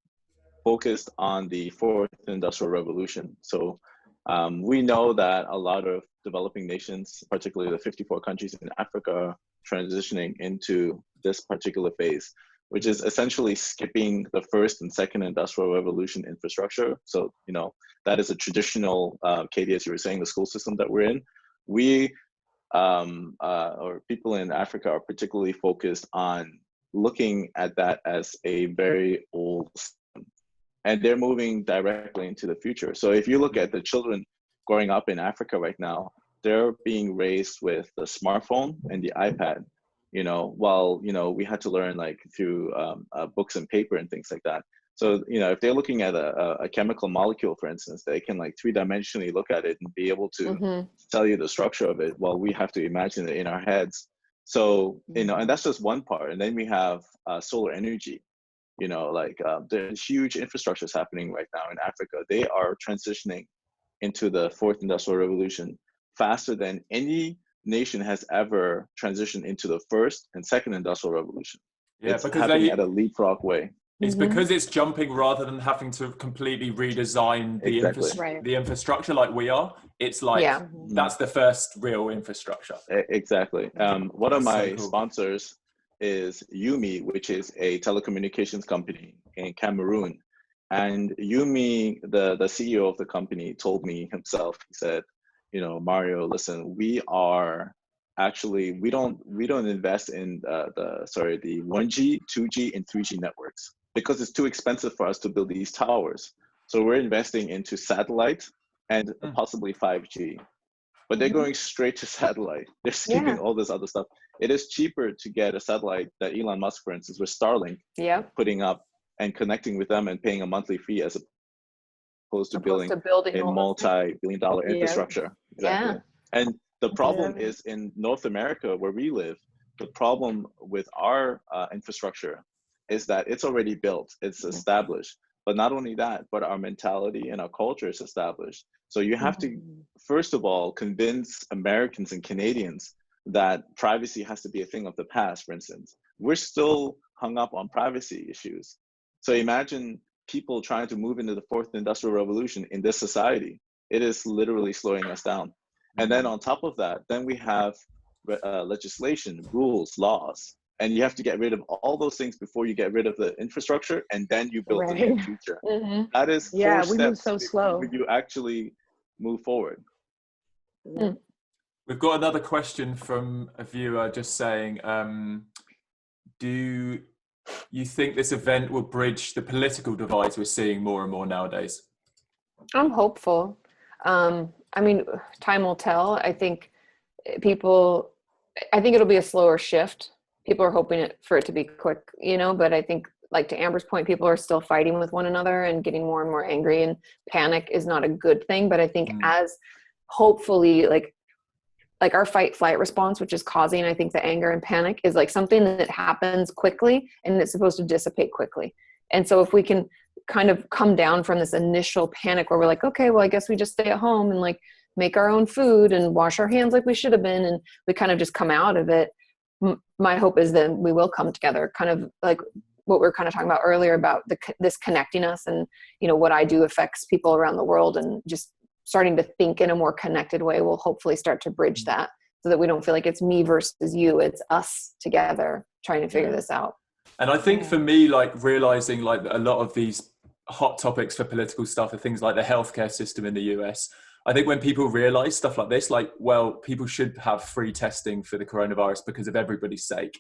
focused on the fourth industrial revolution. So we know that a lot of developing nations, particularly the 54 countries in Africa, are transitioning into this particular phase, which is essentially skipping the first and second industrial revolution infrastructure. So, that is a traditional, Katie, as you were saying, the school system that we're in. We, or people in Africa, are particularly focused on looking at that as a very old system, and they're moving directly into the future. So if you look at the children growing up in Africa right now, they're being raised with the smartphone and the iPad, while, we had to learn like through books and paper and things like that. So, if they're looking at a chemical molecule, for instance, they can like three-dimensionally look at it and be able to tell you the structure of it, while we have to imagine it in our heads. So, and that's just one part. And then we have solar energy. There's huge infrastructures happening right now in Africa. They are transitioning into the fourth industrial revolution faster than any nation has ever transitioned into the first and second industrial revolution. Yeah, it's because happening at a leapfrog way. It's because it's jumping rather than having to completely redesign the infrastructure like we are. It's like, that's the first real infrastructure. Exactly. One of my sponsors is Yumi, which is a telecommunications company in Cameroon. And Yumi, the CEO of the company, told me himself, he said, Mario, listen, we don't invest in the 1G, 2G, and 3G networks because it's too expensive for us to build these towers. So we're investing into satellite and possibly 5G. But they're going straight to satellite. They're skipping all this other stuff. It is cheaper to get a satellite that Elon Musk, for instance, with Starlink, putting up and connecting with them and paying a monthly fee as opposed to building a multi-billion-dollar infrastructure. Exactly. And the problem is in North America, where we live, the problem with our infrastructure is that it's already built, it's established. But not only that, but our mentality and our culture is established. So you have to, first of all, convince Americans and Canadians that privacy has to be a thing of the past, for instance. We're still hung up on privacy issues. So imagine people trying to move into the fourth industrial revolution in this society. It is literally slowing us down. And then on top of that, then we have legislation, rules, laws. And you have to get rid of all those things before you get rid of the infrastructure, and then you build the new future. That is 4 steps move so slow. before you actually move forward. We've got another question from a viewer just saying, do you think this event will bridge the political divides we're seeing more and more nowadays? I'm hopeful. I mean, time will tell. I think it'll be a slower shift. People are hoping for it to be quick, but I think, like to Amber's point, people are still fighting with one another and getting more and more angry, and panic is not a good thing. But I think as hopefully like our fight flight response, which is causing, I think, the anger and panic, is like something that happens quickly and it's supposed to dissipate quickly. And so if we can kind of come down from this initial panic where we're like, okay, well, I guess we just stay at home and like make our own food and wash our hands like we should have been, and we kind of just come out of it. My hope is that we will come together, kind of like what we were kind of talking about earlier about this connecting us, and what I do affects people around the world, and just starting to think in a more connected way will hopefully start to bridge that, so that we don't feel like it's me versus you, it's us together trying to figure this out. And I think for me, like realizing like a lot of these hot topics for political stuff are things like the healthcare system in the US. I think when people realize stuff like this, like, well, people should have free testing for the coronavirus because of everybody's sake.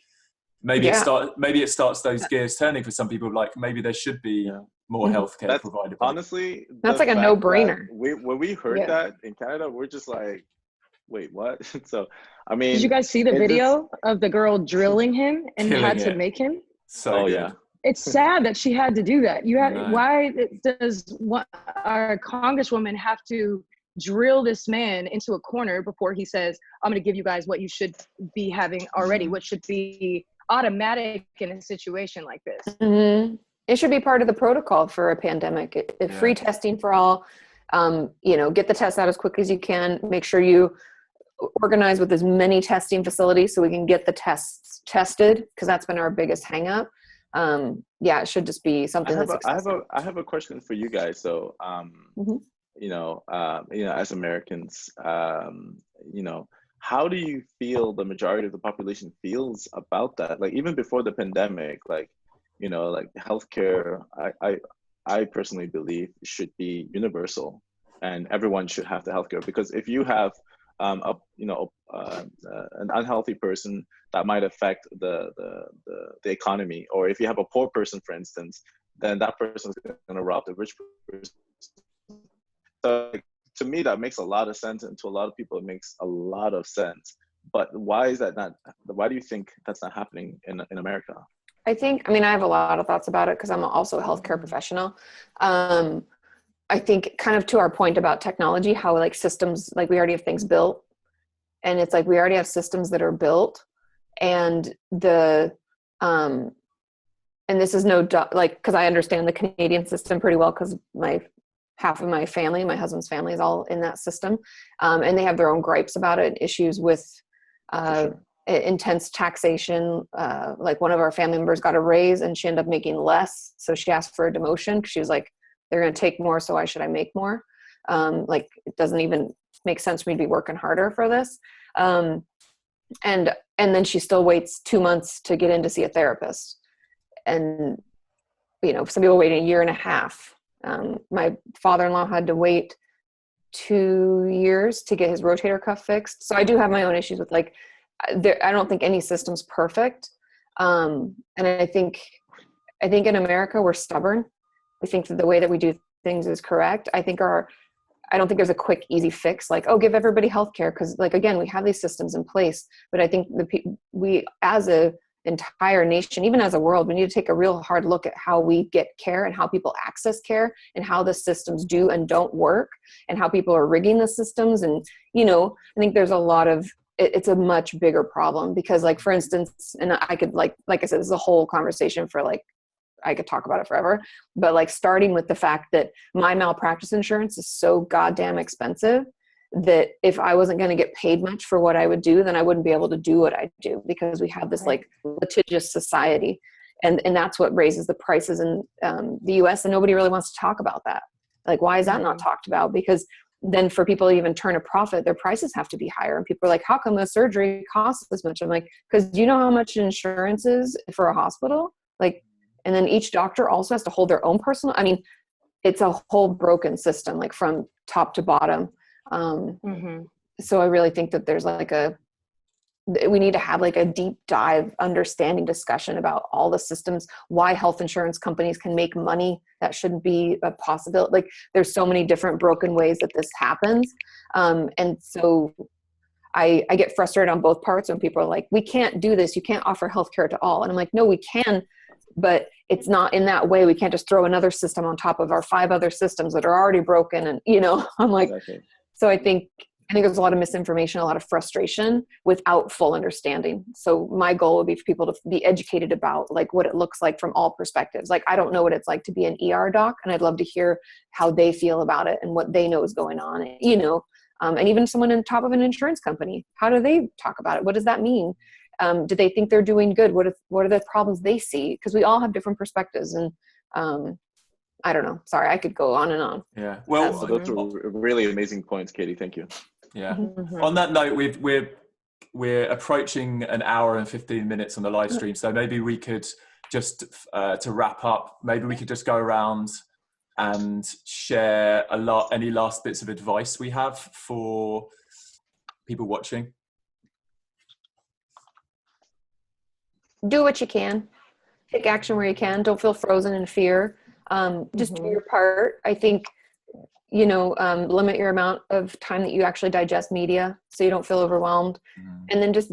Maybe it starts those gears turning for some people. Like maybe there should be more healthcare provided. Honestly, that's like a no-brainer. When we heard that in Canada, we're just like, wait, what? So, I mean, did you guys see the video of the girl drilling him and had to make him? So good. It's sad that she had to do that. Why does our congresswoman have to drill this man into a corner before he says, I'm going to give you guys what you should be having already, what should be automatic in a situation like this? It should be part of the protocol for a pandemic. Free testing for all. Get the tests out as quick as you can. Make sure you organize with as many testing facilities so we can get the tests tested, because that's been our biggest hang up. It should just be something I have a question for you guys. So, as Americans, how do you feel the majority of the population feels about that? Like, even before the pandemic, like healthcare, I personally believe should be universal, and everyone should have the healthcare. Because if you have an unhealthy person, that might affect the economy. Or if you have a poor person, for instance, then that person is going to rob the rich person. So to me, that makes a lot of sense, and to a lot of people, it makes a lot of sense. But why is that not? Why do you think that's not happening in America? I have a lot of thoughts about it, because I'm also a healthcare professional. I think, kind of to our point about technology, how like systems, like we already have things built, and it's like we already have systems that are built, and and this is because I understand the Canadian system pretty well, because half of my family, my husband's family, is all in that system, and they have their own gripes about it, issues with intense taxation. Like one of our family members got a raise and she ended up making less, so she asked for a demotion because she was like, they're going to take more, so why should I make more? Like, it doesn't even make sense for me to be working harder for this. And then she still waits 2 months to get in to see a therapist. And, some people wait a year and a half. My father-in-law had to wait 2 years to get his rotator cuff fixed. So I do have my own issues with I don't think any system's perfect. And I think in America, we're stubborn. We think that the way that we do things is correct. I don't think there's a quick, easy fix, like, oh, give everybody healthcare. Because, again, we have these systems in place. But I think we, as a entire nation, even as a world, we need to take a real hard look at how we get care and how people access care and how the systems do and don't work and how people are rigging the systems. And, I think there's a lot of, it's a much bigger problem because, for instance, and I could, like I said, this is a whole conversation for I could talk about it forever, but starting with the fact that my malpractice insurance is so goddamn expensive that if I wasn't going to get paid much for what I would do, then I wouldn't be able to do what I do, because we have this litigious society. And that's what raises the prices in the US. And nobody really wants to talk about that. Why is that not talked about? Because then for people to even turn a profit, their prices have to be higher. And people are like, how come the surgery costs this much? I'm like, because do you know how much insurance is for a hospital? And then each doctor also has to hold their own personal, it's a whole broken system, from top to bottom. So I really think that there's we need to have a deep dive understanding discussion about all the systems, why health insurance companies can make money that shouldn't be a possibility. There's so many different broken ways that this happens. And so I get frustrated on both parts when people are like, we can't do this. You can't offer healthcare to all. And I'm like, no, we can, but it's not in that way. We can't just throw another system on top of our 5 other systems that are already broken. And, I'm like, exactly. So I think there's a lot of misinformation, a lot of frustration without full understanding. So my goal would be for people to be educated about what it looks like from all perspectives. I don't know what it's like to be an ER doc, and I'd love to hear how they feel about it and what they know is going on. And even someone on top of an insurance company, how do they talk about it? What does that mean? Do they think they're doing good? What are the problems they see? Because we all have different perspectives, and I don't know. Sorry, I could go on and on. Yeah. Well, so those are really amazing points, Katie. Thank you. Yeah. On that note, we're approaching an hour and 15 minutes on the live stream, so maybe we could just to wrap up. Maybe we could just go around and share any last bits of advice we have for people watching. Do what you can. Take action where you can. Don't feel frozen in fear. Just do your part. I think, limit your amount of time that you actually digest media so you don't feel overwhelmed. And then just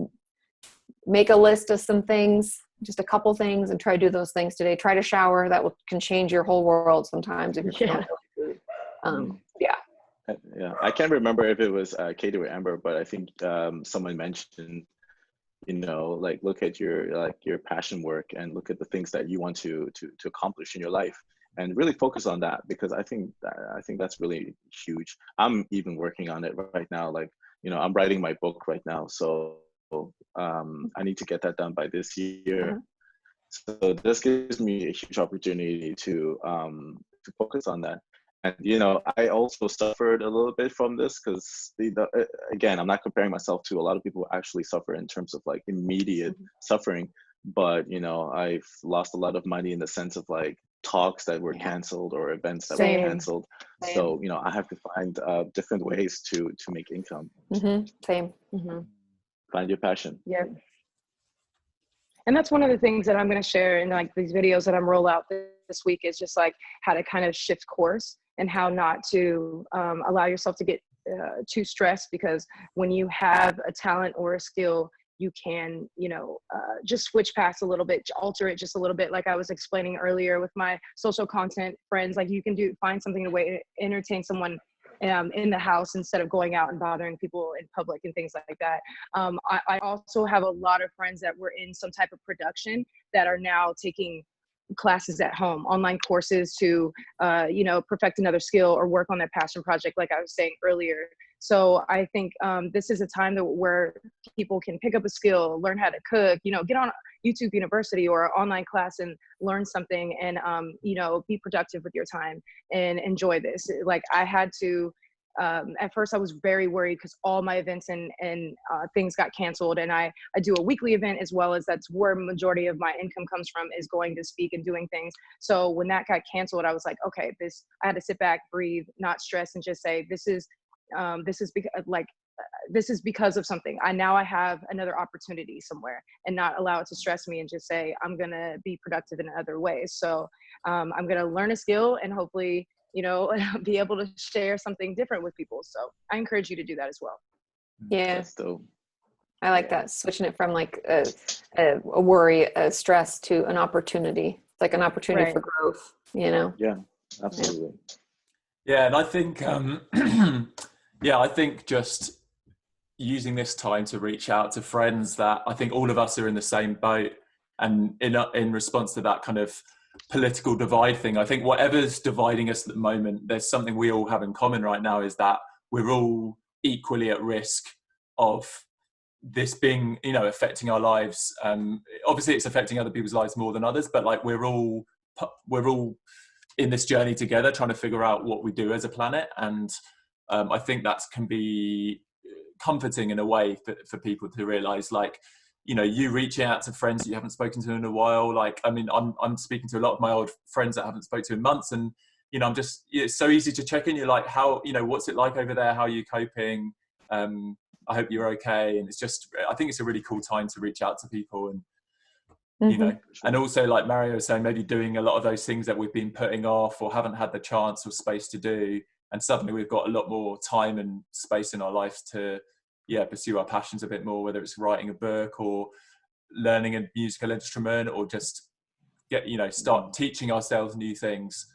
make a list of some things, just a couple things, and try to do those things today. Try to shower. That can change your whole world sometimes if you're feeling food. Yeah. I can't remember if it was Katie or Amber, but I think someone mentioned you know, like look at your passion work and look at the things that you want to accomplish in your life, and really focus on that, because I think that's really huge. I'm even working on it right now. Like, you know, I'm writing my book right now, so I need to get that done by this year. So this gives me a huge opportunity to focus on that. And you know, I also suffered a little bit from this, because again, I'm not comparing myself to a lot of people who actually suffer in terms of like immediate suffering, but you know, I've lost a lot of money in the sense of like talks that were canceled or events that were canceled. So you know, I have to find different ways to make income. Same. Find your passion. Yeah. And that's one of the things that I'm going to share in like these videos that I'm roll out this week, is just like how to kind of shift course and how not to allow yourself to get too stressed, because when you have a talent or a skill, you can, you know, just switch past a little bit, alter it just a little bit. Like I was explaining earlier with my social content friends, like you can find something to entertain someone in the house instead of going out and bothering people in public and things like that. I also have a lot of friends that were in some type of production that are now taking classes at home, online courses to, you know, perfect another skill or work on their passion project, like I was saying earlier. So I think this is a time where people can pick up a skill, learn how to cook, you know, get on YouTube University or an online class and learn something, and, you know, be productive with your time and enjoy this. Like I had to, at first I was very worried because all my events and things got canceled, and I do a weekly event as well, as that's where majority of my income comes from, is going to speak and doing things. So when that got canceled, I was like, okay, I had to sit back, breathe, not stress, and just say, this is because of something. I have another opportunity somewhere, and not allow it to stress me, and just say, I'm going to be productive in other ways. So I'm going to learn a skill and hopefully, you know, be able to share something different with people. So I encourage you to do that as well. Yeah. That's dope. I like that, switching it from like a worry, a stress, to an opportunity. It's like an opportunity for growth, you know? Yeah, absolutely. Yeah, and I think, I think just using this time to reach out to friends that I think all of us are in the same boat, and in response to that kind of political divide thing, I think whatever's dividing us at the moment, there's something we all have in common right now, is that we're all equally at risk of this being, you know, affecting our lives. Obviously it's affecting other people's lives more than others, but like we're all in this journey together, trying to figure out what we do as a planet. And I think that can be comforting in a way for people to realize, like, you know, you reaching out to friends that you haven't spoken to in a while. Like, I mean, I'm speaking to a lot of my old friends that I haven't spoken to in months, and you know, it's so easy to check in. You're like, how, you know, what's it like over there? How are you coping? I hope you're okay. And it's just, I think it's a really cool time to reach out to people, and you know, and also like Mario was saying, maybe doing a lot of those things that we've been putting off or haven't had the chance or space to do, and suddenly we've got a lot more time and space in our lives to pursue our passions a bit more, whether it's writing a book or learning a musical instrument, or just start teaching ourselves new things.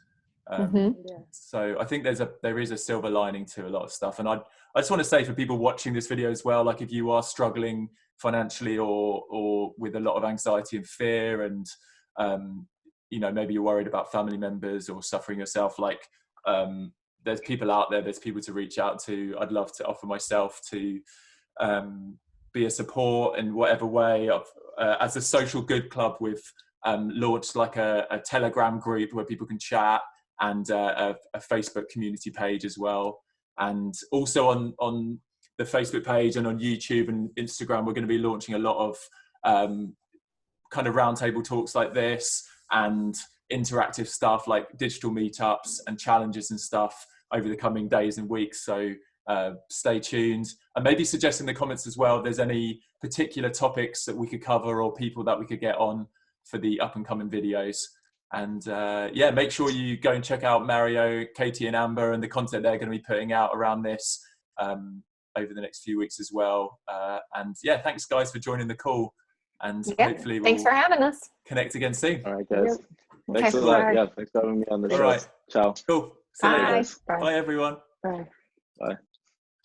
So I think there is a silver lining to a lot of stuff. And I just want to say, for people watching this video as well, like if you are struggling financially or with a lot of anxiety and fear, and you know, maybe you're worried about family members or suffering yourself, like there's people out there, there's people to reach out to. I'd love to offer myself to be a support in whatever way. As a social good club, we've launched like a Telegram group where people can chat, and a Facebook community page as well. And also on the Facebook page and on YouTube and Instagram, we're going to be launching a lot of kind of roundtable talks like this, and interactive stuff like digital meetups and challenges and stuff over the coming days and weeks. So stay tuned, and maybe suggest in the comments as well if there's any particular topics that we could cover or people that we could get on for the up and coming videos. And make sure you go and check out Mario, Katie and Amber and the content they're going to be putting out around this over the next few weeks as well. And thanks guys for joining the call, and hopefully thanks for having us. Connect again soon. All right, guys. Thanks a lot. Yeah, thanks for having me on the show. All right. Ciao. Cool. See you later. Bye. Bye everyone. Bye. Bye.